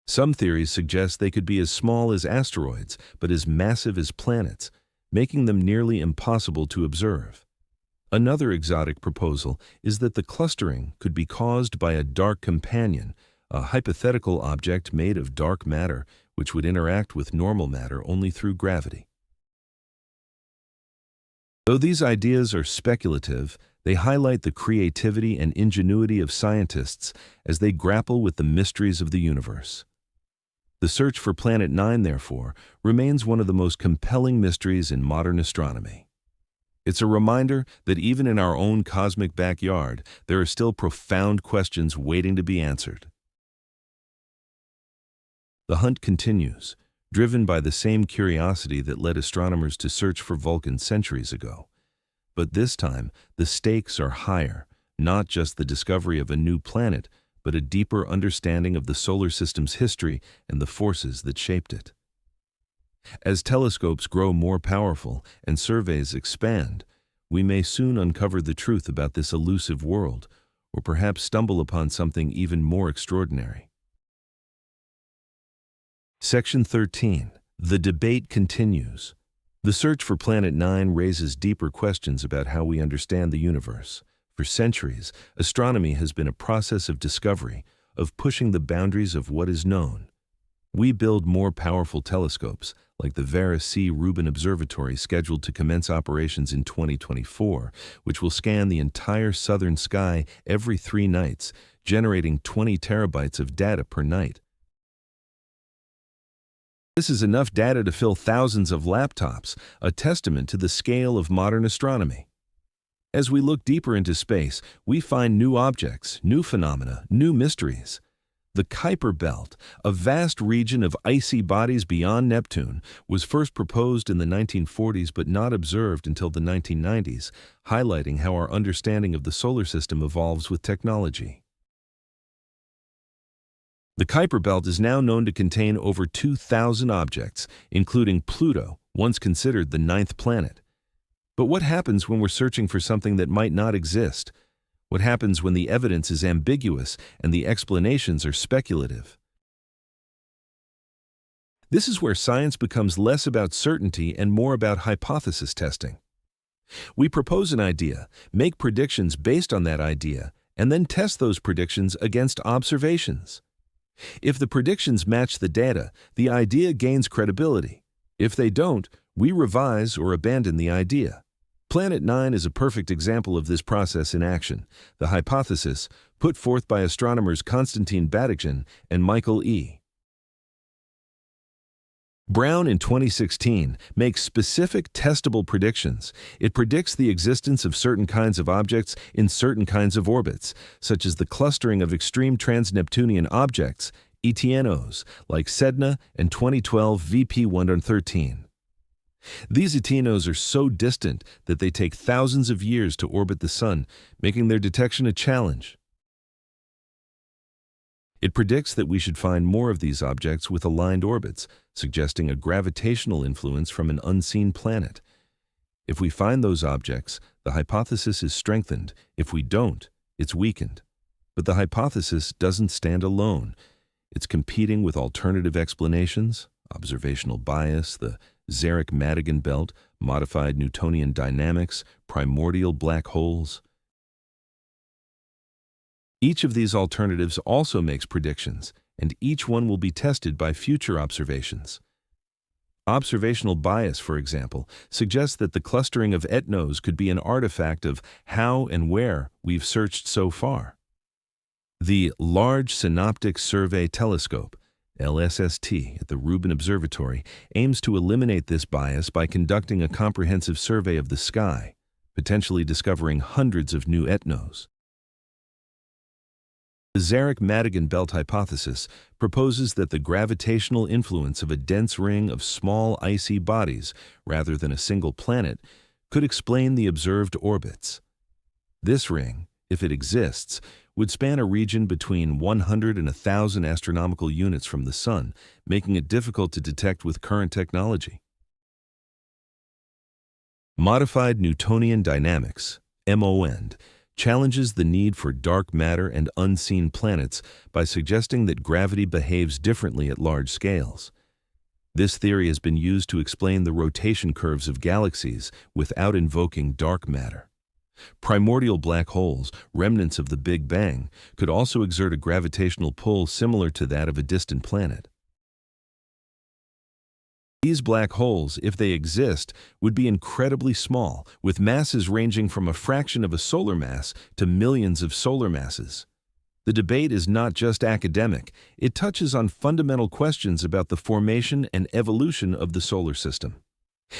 Some theories suggest they could be as small as asteroids, but as massive as planets, making them nearly impossible to observe. Another exotic proposal is that the clustering could be caused by a dark companion, a hypothetical object made of dark matter which would interact with normal matter only through gravity. Though these ideas are speculative, they highlight the creativity and ingenuity of scientists as they grapple with the mysteries of the universe. The search for Planet 9, therefore, remains one of the most compelling mysteries in modern astronomy. It's a reminder that even in our own cosmic backyard, there are still profound questions waiting to be answered. The hunt continues, driven by the same curiosity that led astronomers to search for Vulcan centuries ago. But this time, the stakes are higher, not just the discovery of a new planet, but a deeper understanding of the solar system's history and the forces that shaped it. As telescopes grow more powerful and surveys expand, we may soon uncover the truth about this elusive world, or perhaps stumble upon something even more extraordinary. Section 13. The debate continues. The search for Planet 9 raises deeper questions about how we understand the universe. For centuries, astronomy has been a process of discovery, of pushing the boundaries of what is known. We build more powerful telescopes, like the Vera C. Rubin Observatory scheduled to commence operations in 2024, which will scan the entire southern sky every 3 nights, generating 20 terabytes of data per night. This is enough data to fill thousands of laptops, a testament to the scale of modern astronomy. As we look deeper into space, we find new objects, new phenomena, new mysteries. The Kuiper Belt, a vast region of icy bodies beyond Neptune, was first proposed in the 1940s but not observed until the 1990s, highlighting how our understanding of the solar system evolves with technology. The Kuiper Belt is now known to contain over 2,000 objects, including Pluto, once considered the 9th planet. But what happens when we're searching for something that might not exist? What happens when the evidence is ambiguous and the explanations are speculative? This is where science becomes less about certainty and more about hypothesis testing. We propose an idea, make predictions based on that idea, and then test those predictions against observations. If the predictions match the data, the idea gains credibility. If they don't, we revise or abandon the idea. Planet 9 is a perfect example of this process in action. The hypothesis, put forth by astronomers Konstantin Batygin and Michael E. Brown in 2016 makes specific testable predictions. It predicts the existence of certain kinds of objects in certain kinds of orbits, such as the clustering of extreme trans-Neptunian objects, eTNOs, like Sedna and 2012 VP113. These eTNOs are so distant that they take thousands of years to orbit the Sun, making their detection a challenge. It predicts that we should find more of these objects with aligned orbits, suggesting a gravitational influence from an unseen planet. If we find those objects, the hypothesis is strengthened. If we don't, it's weakened. But the hypothesis doesn't stand alone. It's competing with alternative explanations, observational bias, the Zarek-Madigan belt, modified Newtonian dynamics, primordial black holes. Each of these alternatives also makes predictions, and each one will be tested by future observations. Observational bias, for example, suggests that the clustering of eTNOs could be an artifact of how and where we've searched so far. The Large Synoptic Survey Telescope, LSST, at the Rubin Observatory aims to eliminate this bias by conducting a comprehensive survey of the sky, potentially discovering hundreds of new eTNOs. The Zarek-Madigan belt hypothesis proposes that the gravitational influence of a dense ring of small icy bodies, rather than a single planet, could explain the observed orbits. This ring, if it exists, would span a region between 100 and 1,000 astronomical units from the Sun, making it difficult to detect with current technology. Modified Newtonian dynamics, MON, challenges the need for dark matter and unseen planets by suggesting that gravity behaves differently at large scales. This theory has been used to explain the rotation curves of galaxies without invoking dark matter. Primordial black holes, remnants of the Big Bang, could also exert a gravitational pull similar to that of a distant planet. These black holes, if they exist, would be incredibly small, with masses ranging from a fraction of a solar mass to millions of solar masses. The debate is not just academic, it touches on fundamental questions about the formation and evolution of the solar system.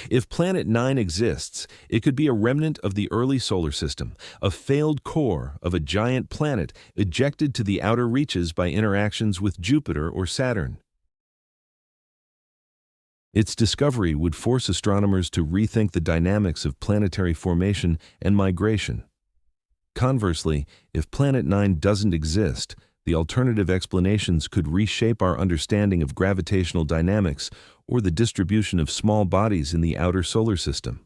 If Planet 9 exists, it could be a remnant of the early solar system, a failed core of a giant planet ejected to the outer reaches by interactions with Jupiter or Saturn. Its discovery would force astronomers to rethink the dynamics of planetary formation and migration. Conversely, if Planet 9 doesn't exist, the alternative explanations could reshape our understanding of gravitational dynamics or the distribution of small bodies in the outer solar system.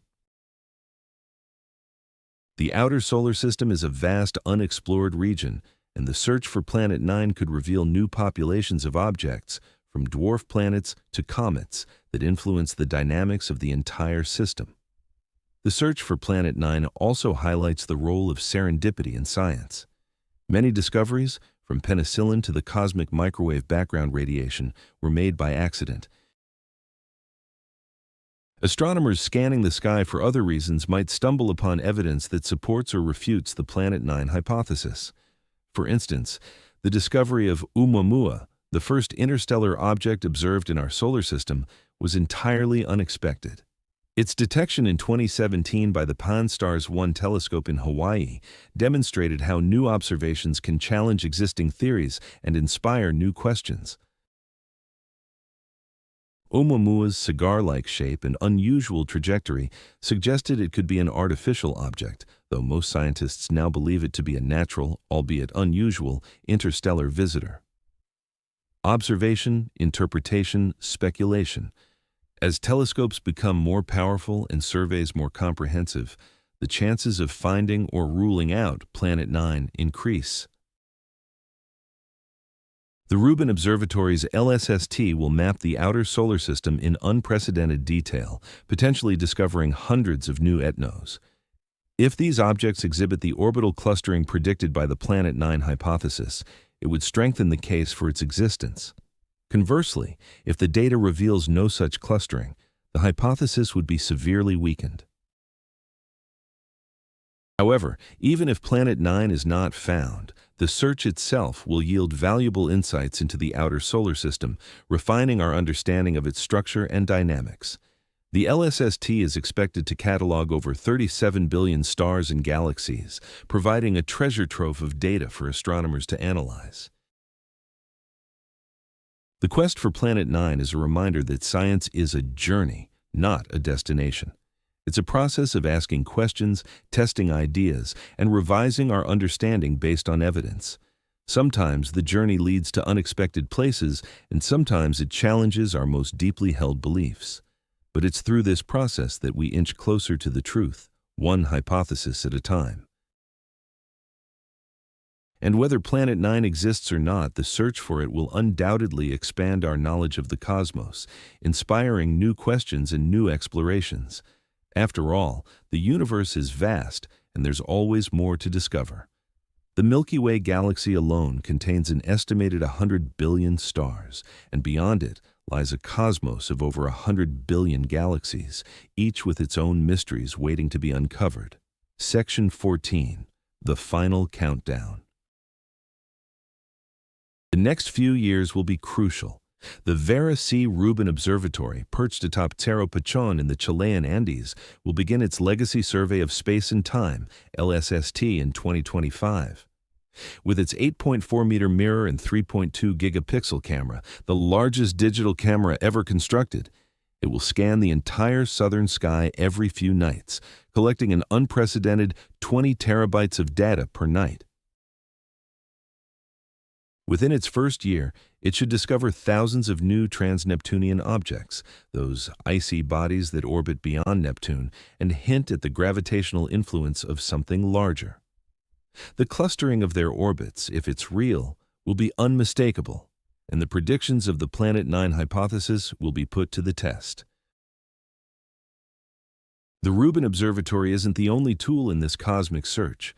The outer solar system is a vast, unexplored region, and the search for Planet 9 could reveal new populations of objects, from dwarf planets to comets, that influence the dynamics of the entire system. The search for Planet 9 also highlights the role of serendipity in science. Many discoveries, from penicillin to the cosmic microwave background radiation, were made by accident. Astronomers scanning the sky for other reasons might stumble upon evidence that supports or refutes the Planet 9 hypothesis. For instance, the discovery of Oumuamua, the first interstellar object observed in our solar system, was entirely unexpected. Its detection in 2017 by the Pan-STARRS 1 telescope in Hawaii demonstrated how new observations can challenge existing theories and inspire new questions. Oumuamua's cigar-like shape and unusual trajectory suggested it could be an artificial object, though most scientists now believe it to be a natural, albeit unusual, interstellar visitor. Observation, interpretation, speculation. As telescopes become more powerful and surveys more comprehensive, the chances of finding or ruling out Planet 9 increase. The Rubin Observatory's LSST will map the outer solar system in unprecedented detail, potentially discovering hundreds of new eTNOs. If these objects exhibit the orbital clustering predicted by the Planet 9 hypothesis, it would strengthen the case for its existence. Conversely, if the data reveals no such clustering, the hypothesis would be severely weakened. However, even if Planet 9 is not found, the search itself will yield valuable insights into the outer solar system, refining our understanding of its structure and dynamics. The LSST is expected to catalog over 37 billion stars and galaxies, providing a treasure trove of data for astronomers to analyze. The quest for Planet 9 is a reminder that science is a journey, not a destination. It's a process of asking questions, testing ideas, and revising our understanding based on evidence. Sometimes the journey leads to unexpected places, and sometimes it challenges our most deeply held beliefs. But it's through this process that we inch closer to the truth, one hypothesis at a time. And whether Planet 9 exists or not, the search for it will undoubtedly expand our knowledge of the cosmos, inspiring new questions and new explorations. After all, the universe is vast, and there's always more to discover. The Milky Way galaxy alone contains an estimated 100 billion stars, and beyond it lies a cosmos of over 100 billion galaxies, each with its own mysteries waiting to be uncovered. Section 14. The Final Countdown. The next few years will be crucial. The Vera C. Rubin Observatory, perched atop Cerro Pachon in the Chilean Andes, will begin its Legacy Survey of Space and Time, LSST, in 2025. With its 8.4-meter mirror and 3.2 gigapixel camera, the largest digital camera ever constructed, it will scan the entire southern sky every few nights, collecting an unprecedented 20 terabytes of data per night. Within its first year, it should discover thousands of new trans-Neptunian objects, those icy bodies that orbit beyond Neptune, and hint at the gravitational influence of something larger. The clustering of their orbits, if it's real, will be unmistakable, and the predictions of the Planet 9 hypothesis will be put to the test. The Rubin Observatory isn't the only tool in this cosmic search.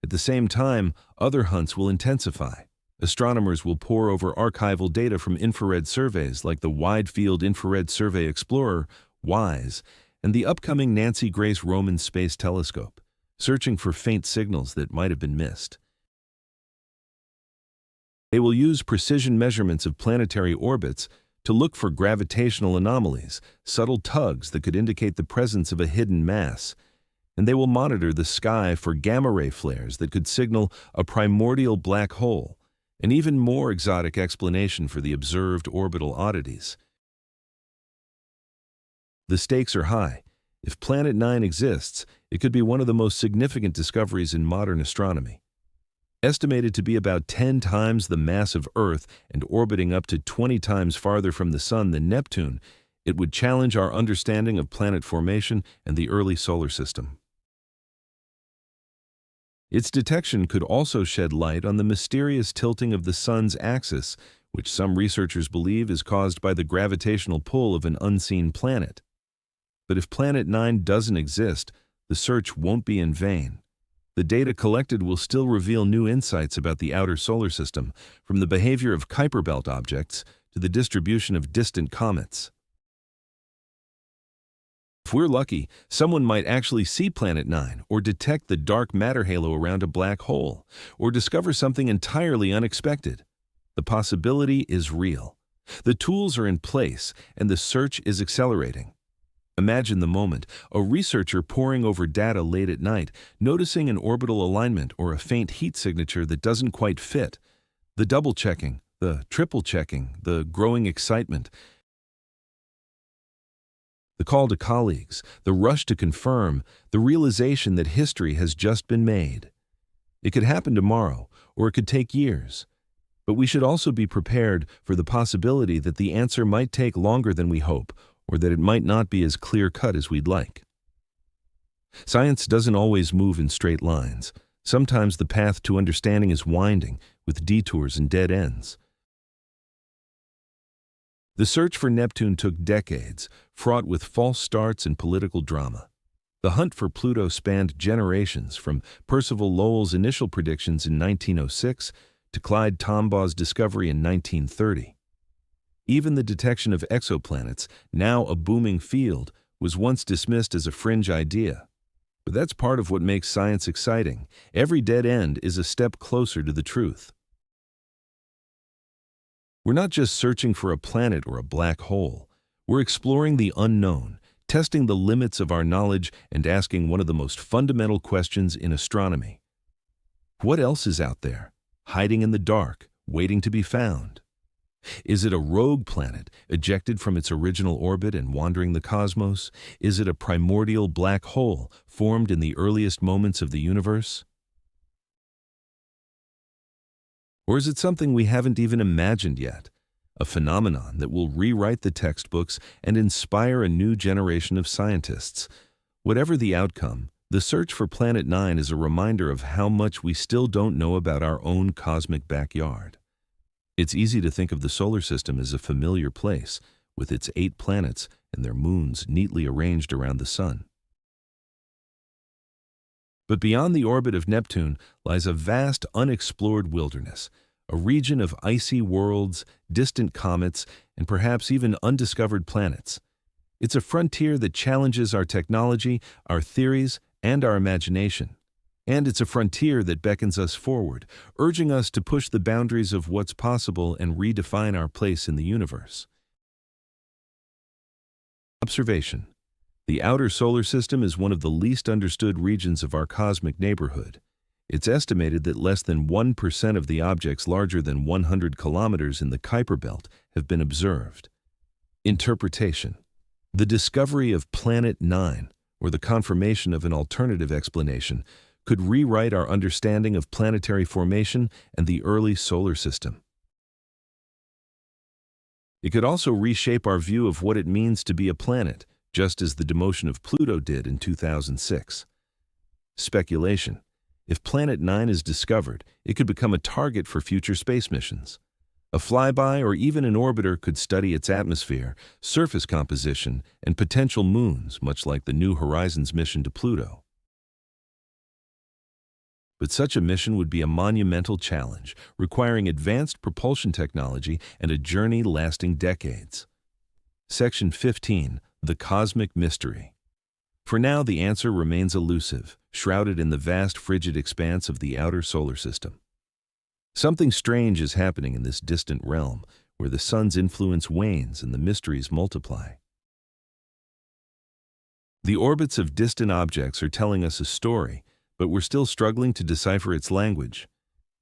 At the same time, other hunts will intensify. Astronomers will pore over archival data from infrared surveys like the Wide Field Infrared Survey Explorer, WISE, and the upcoming Nancy Grace Roman Space Telescope, searching for faint signals that might have been missed. They will use precision measurements of planetary orbits to look for gravitational anomalies, subtle tugs that could indicate the presence of a hidden mass, and they will monitor the sky for gamma-ray flares that could signal a primordial black hole, an even more exotic explanation for the observed orbital oddities. The stakes are high. If Planet 9 exists, it could be one of the most significant discoveries in modern astronomy. Estimated to be about 10 times the mass of Earth and orbiting up to 20 times farther from the Sun than Neptune, it would challenge our understanding of planet formation and the early solar system. Its detection could also shed light on the mysterious tilting of the Sun's axis, which some researchers believe is caused by the gravitational pull of an unseen planet. But if Planet 9 doesn't exist, the search won't be in vain. The data collected will still reveal new insights about the outer solar system, from the behavior of Kuiper Belt objects to the distribution of distant comets. If we're lucky, someone might actually see Planet 9 or detect the dark matter halo around a black hole, or discover something entirely unexpected. The possibility is real. The tools are in place, and the search is accelerating. Imagine the moment, a researcher poring over data late at night, noticing an orbital alignment or a faint heat signature that doesn't quite fit. The double-checking, the triple-checking, the growing excitement. The call to colleagues, the rush to confirm, the realization that history has just been made. It could happen tomorrow, or it could take years. But we should also be prepared for the possibility that the answer might take longer than we hope, or that it might not be as clear-cut as we'd like. Science doesn't always move in straight lines. Sometimes the path to understanding is winding, with detours and dead ends. The search for Neptune took decades, fraught with false starts and political drama. The hunt for Pluto spanned generations, from Percival Lowell's initial predictions in 1906 to Clyde Tombaugh's discovery in 1930. Even the detection of exoplanets, now a booming field, was once dismissed as a fringe idea. But that's part of what makes science exciting. Every dead end is a step closer to the truth. We're not just searching for a planet or a black hole. We're exploring the unknown, testing the limits of our knowledge, and asking one of the most fundamental questions in astronomy. What else is out there, hiding in the dark, waiting to be found? Is it a rogue planet, ejected from its original orbit and wandering the cosmos? Is it a primordial black hole, formed in the earliest moments of the universe? Or is it something we haven't even imagined yet? A phenomenon that will rewrite the textbooks and inspire a new generation of scientists. Whatever the outcome, the search for Planet 9 is a reminder of how much we still don't know about our own cosmic backyard. It's easy to think of the solar system as a familiar place, with its 8 planets and their moons neatly arranged around the Sun. But beyond the orbit of Neptune lies a vast, unexplored wilderness, a region of icy worlds, distant comets, and perhaps even undiscovered planets. It's a frontier that challenges our technology, our theories, and our imagination. And it's a frontier that beckons us forward, urging us to push the boundaries of what's possible and redefine our place in the universe. Observation. The outer solar system is one of the least understood regions of our cosmic neighborhood. It's estimated that less than 1% of the objects larger than 100 kilometers in the Kuiper Belt have been observed. Interpretation. The discovery of Planet 9, or the confirmation of an alternative explanation, could rewrite our understanding of planetary formation and the early solar system. It could also reshape our view of what it means to be a planet, just as the demotion of Pluto did in 2006. Speculation. If Planet 9 is discovered, it could become a target for future space missions. A flyby or even an orbiter could study its atmosphere, surface composition, and potential moons, much like the New Horizons mission to Pluto. But such a mission would be a monumental challenge, requiring advanced propulsion technology and a journey lasting decades. Section 15. The Cosmic Mystery. For now, the answer remains elusive, shrouded in the vast frigid expanse of the outer solar system. Something strange is happening in this distant realm, where the sun's influence wanes and the mysteries multiply. The orbits of distant objects are telling us a story, but we're still struggling to decipher its language.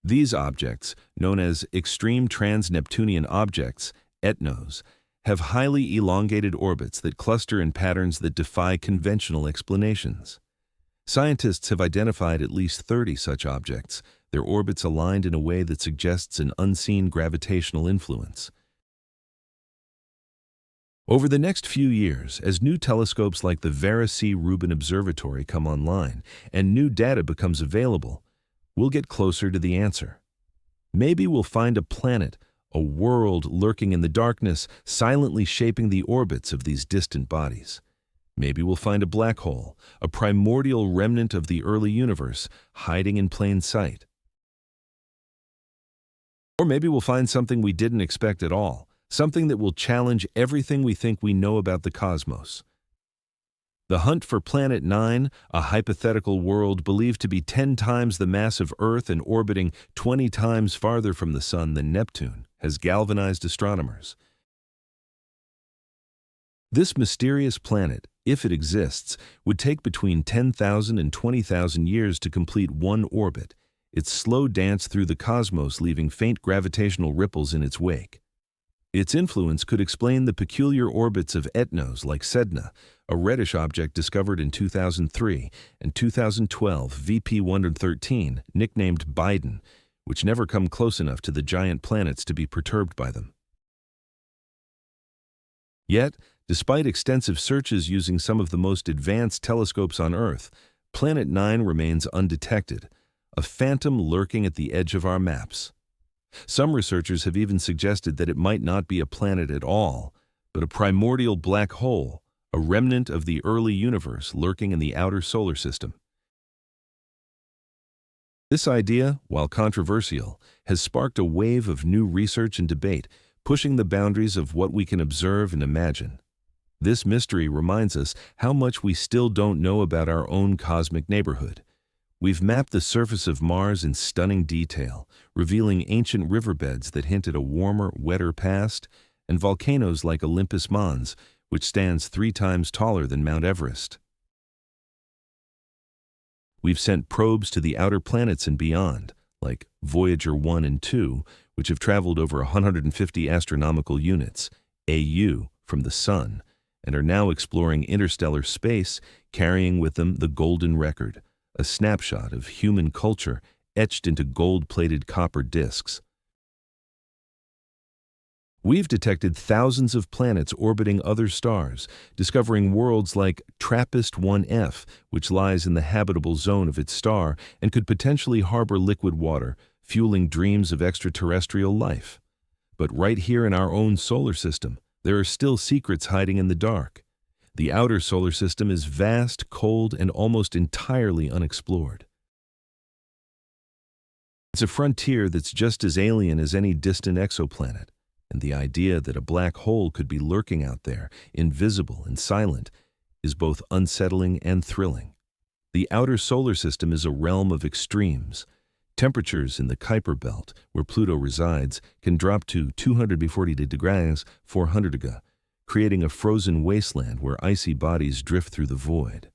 These objects, known as extreme trans-Neptunian objects, eTNOs, have highly elongated orbits that cluster in patterns that defy conventional explanations. Scientists have identified at least 30 such objects, their orbits aligned in a way that suggests an unseen gravitational influence. Over the next few years, as new telescopes like the Vera C. Rubin Observatory come online and new data becomes available, we'll get closer to the answer. Maybe we'll find a planet, a world lurking in the darkness, silently shaping the orbits of these distant bodies. Maybe we'll find a black hole, a primordial remnant of the early universe, hiding in plain sight. Or maybe we'll find something we didn't expect at all, something that will challenge everything we think we know about the cosmos. The hunt for Planet 9, a hypothetical world believed to be 10 times the mass of Earth and orbiting 20 times farther from the Sun than Neptune, has galvanized astronomers. This mysterious planet, if it exists, would take between 10,000 and 20,000 years to complete one orbit, its slow dance through the cosmos leaving faint gravitational ripples in its wake. Its influence could explain the peculiar orbits of eTNOs like Sedna, a reddish object discovered in 2003, and 2012 VP113, nicknamed Biden, which never come close enough to the giant planets to be perturbed by them. Yet, despite extensive searches using some of the most advanced telescopes on Earth, Planet 9 remains undetected, a phantom lurking at the edge of our maps. Some researchers have even suggested that it might not be a planet at all, but a primordial black hole, a remnant of the early universe lurking in the outer solar system. This idea, while controversial, has sparked a wave of new research and debate, pushing the boundaries of what we can observe and imagine. This mystery reminds us how much we still don't know about our own cosmic neighborhood. We've mapped the surface of Mars in stunning detail, revealing ancient riverbeds that hint at a warmer, wetter past, and volcanoes like Olympus Mons, which stands 3 times taller than Mount Everest. We've sent probes to the outer planets and beyond, like Voyager 1 and 2, which have traveled over 150 astronomical units, AU, from the Sun, and are now exploring interstellar space, carrying with them the Golden Record, a snapshot of human culture etched into gold-plated copper discs. We've detected thousands of planets orbiting other stars, discovering worlds like TRAPPIST-1F, which lies in the habitable zone of its star and could potentially harbor liquid water, fueling dreams of extraterrestrial life. But right here in our own solar system, there are still secrets hiding in the dark. The outer solar system is vast, cold, and almost entirely unexplored. It's a frontier that's just as alien as any distant exoplanet, and the idea that a black hole could be lurking out there, invisible and silent, is both unsettling and thrilling. The outer solar system is a realm of extremes. Temperatures in the Kuiper Belt, where Pluto resides, can drop to 240 degrees 400 degrees, creating a frozen wasteland where icy bodies drift through the void.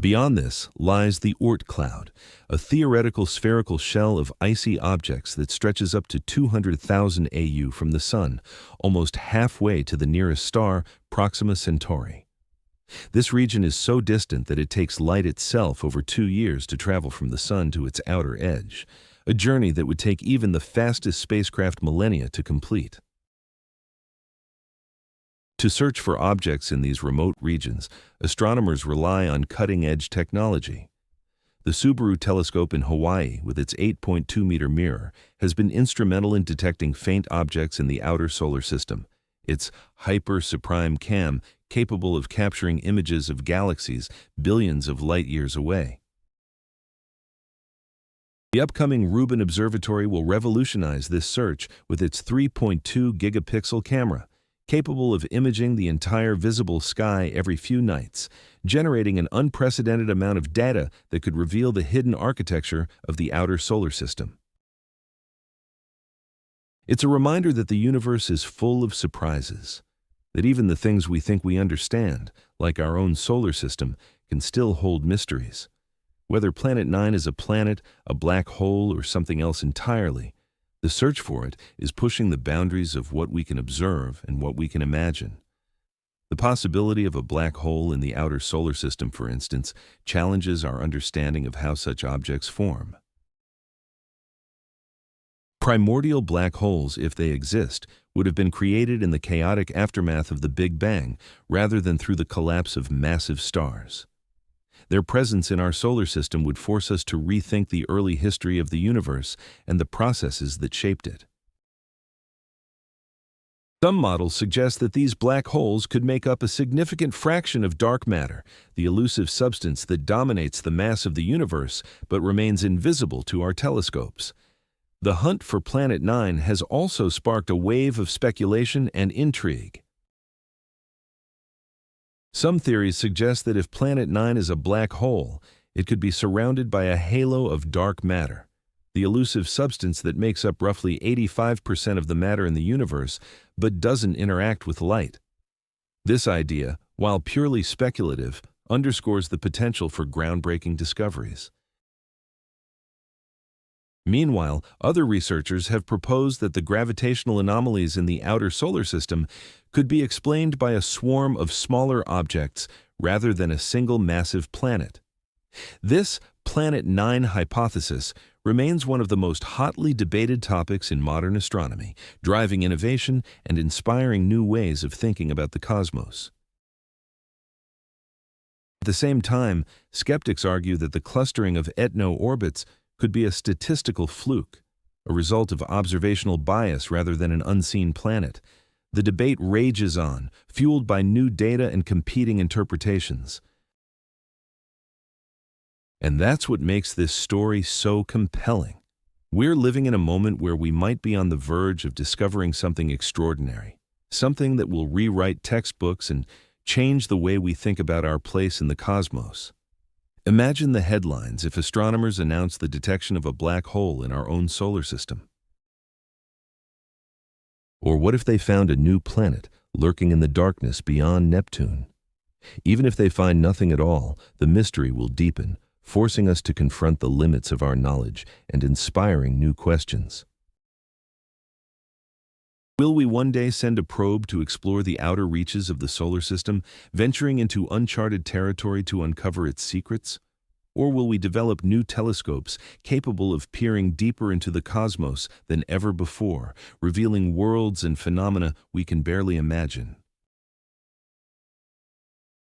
Beyond this lies the Oort cloud, a theoretical spherical shell of icy objects that stretches up to 200,000 AU from the Sun, almost halfway to the nearest star, Proxima Centauri. This region is so distant that it takes light itself over 2 years to travel from the Sun to its outer edge, a journey that would take even the fastest spacecraft millennia to complete. To search for objects in these remote regions, astronomers rely on cutting-edge technology. The Subaru telescope in Hawaii, with its 8.2-meter mirror, has been instrumental in detecting faint objects in the outer solar system. Its hyper-suprime cam capable of capturing images of galaxies billions of light-years away. The upcoming Rubin Observatory will revolutionize this search with its 3.2 gigapixel camera, capable of imaging the entire visible sky every few nights, generating an unprecedented amount of data that could reveal the hidden architecture of the outer solar system. It's a reminder that the universe is full of surprises, that even the things we think we understand, like our own solar system, can still hold mysteries. Whether Planet 9 is a planet, a black hole, or something else entirely, the search for it is pushing the boundaries of what we can observe and what we can imagine. The possibility of a black hole in the outer solar system, for instance, challenges our understanding of how such objects form. Primordial black holes, if they exist, would have been created in the chaotic aftermath of the Big Bang rather than through the collapse of massive stars. Their presence in our solar system would force us to rethink the early history of the universe and the processes that shaped it. Some models suggest that these black holes could make up a significant fraction of dark matter, the elusive substance that dominates the mass of the universe but remains invisible to our telescopes. The hunt for Planet 9 has also sparked a wave of speculation and intrigue. Some theories suggest that if Planet 9 is a black hole, it could be surrounded by a halo of dark matter, the elusive substance that makes up roughly 85% of the matter in the universe but doesn't interact with light. This idea, while purely speculative, underscores the potential for groundbreaking discoveries. Meanwhile, other researchers have proposed that the gravitational anomalies in the outer solar system could be explained by a swarm of smaller objects rather than a single massive planet. This Planet 9 hypothesis remains one of the most hotly debated topics in modern astronomy, driving innovation and inspiring new ways of thinking about the cosmos. At the same time, skeptics argue that the clustering of eTNO orbits could be a statistical fluke, a result of observational bias rather than an unseen planet. The debate rages on, fueled by new data and competing interpretations. And that's what makes this story so compelling. We're living in a moment where we might be on the verge of discovering something extraordinary, something that will rewrite textbooks and change the way we think about our place in the cosmos. Imagine the headlines if astronomers announced the detection of a black hole in our own solar system. Or what if they found a new planet lurking in the darkness beyond Neptune? Even if they find nothing at all, the mystery will deepen, forcing us to confront the limits of our knowledge and inspiring new questions. Will we one day send a probe to explore the outer reaches of the solar system, venturing into uncharted territory to uncover its secrets? Or will we develop new telescopes capable of peering deeper into the cosmos than ever before, revealing worlds and phenomena we can barely imagine?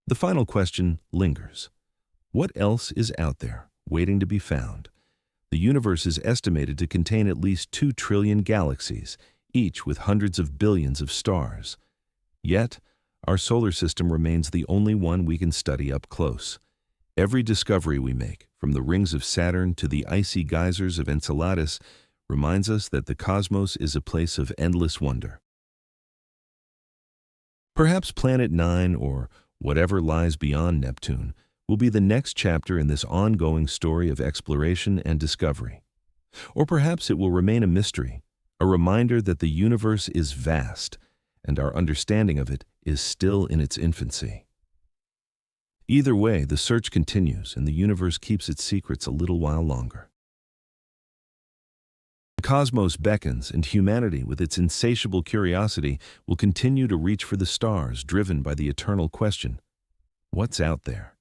The final question lingers. What else is out there, waiting to be found? The universe is estimated to contain at least 2 trillion galaxies, each with hundreds of billions of stars. Yet, our solar system remains the only one we can study up close. Every discovery we make, from the rings of Saturn to the icy geysers of Enceladus, reminds us that the cosmos is a place of endless wonder. Perhaps Planet 9, or whatever lies beyond Neptune, will be the next chapter in this ongoing story of exploration and discovery. Or perhaps it will remain a mystery, a reminder that the universe is vast, and our understanding of it is still in its infancy. Either way, the search continues and the universe keeps its secrets a little while longer. The cosmos beckons, and humanity, with its insatiable curiosity, will continue to reach for the stars, driven by the eternal question, what's out there?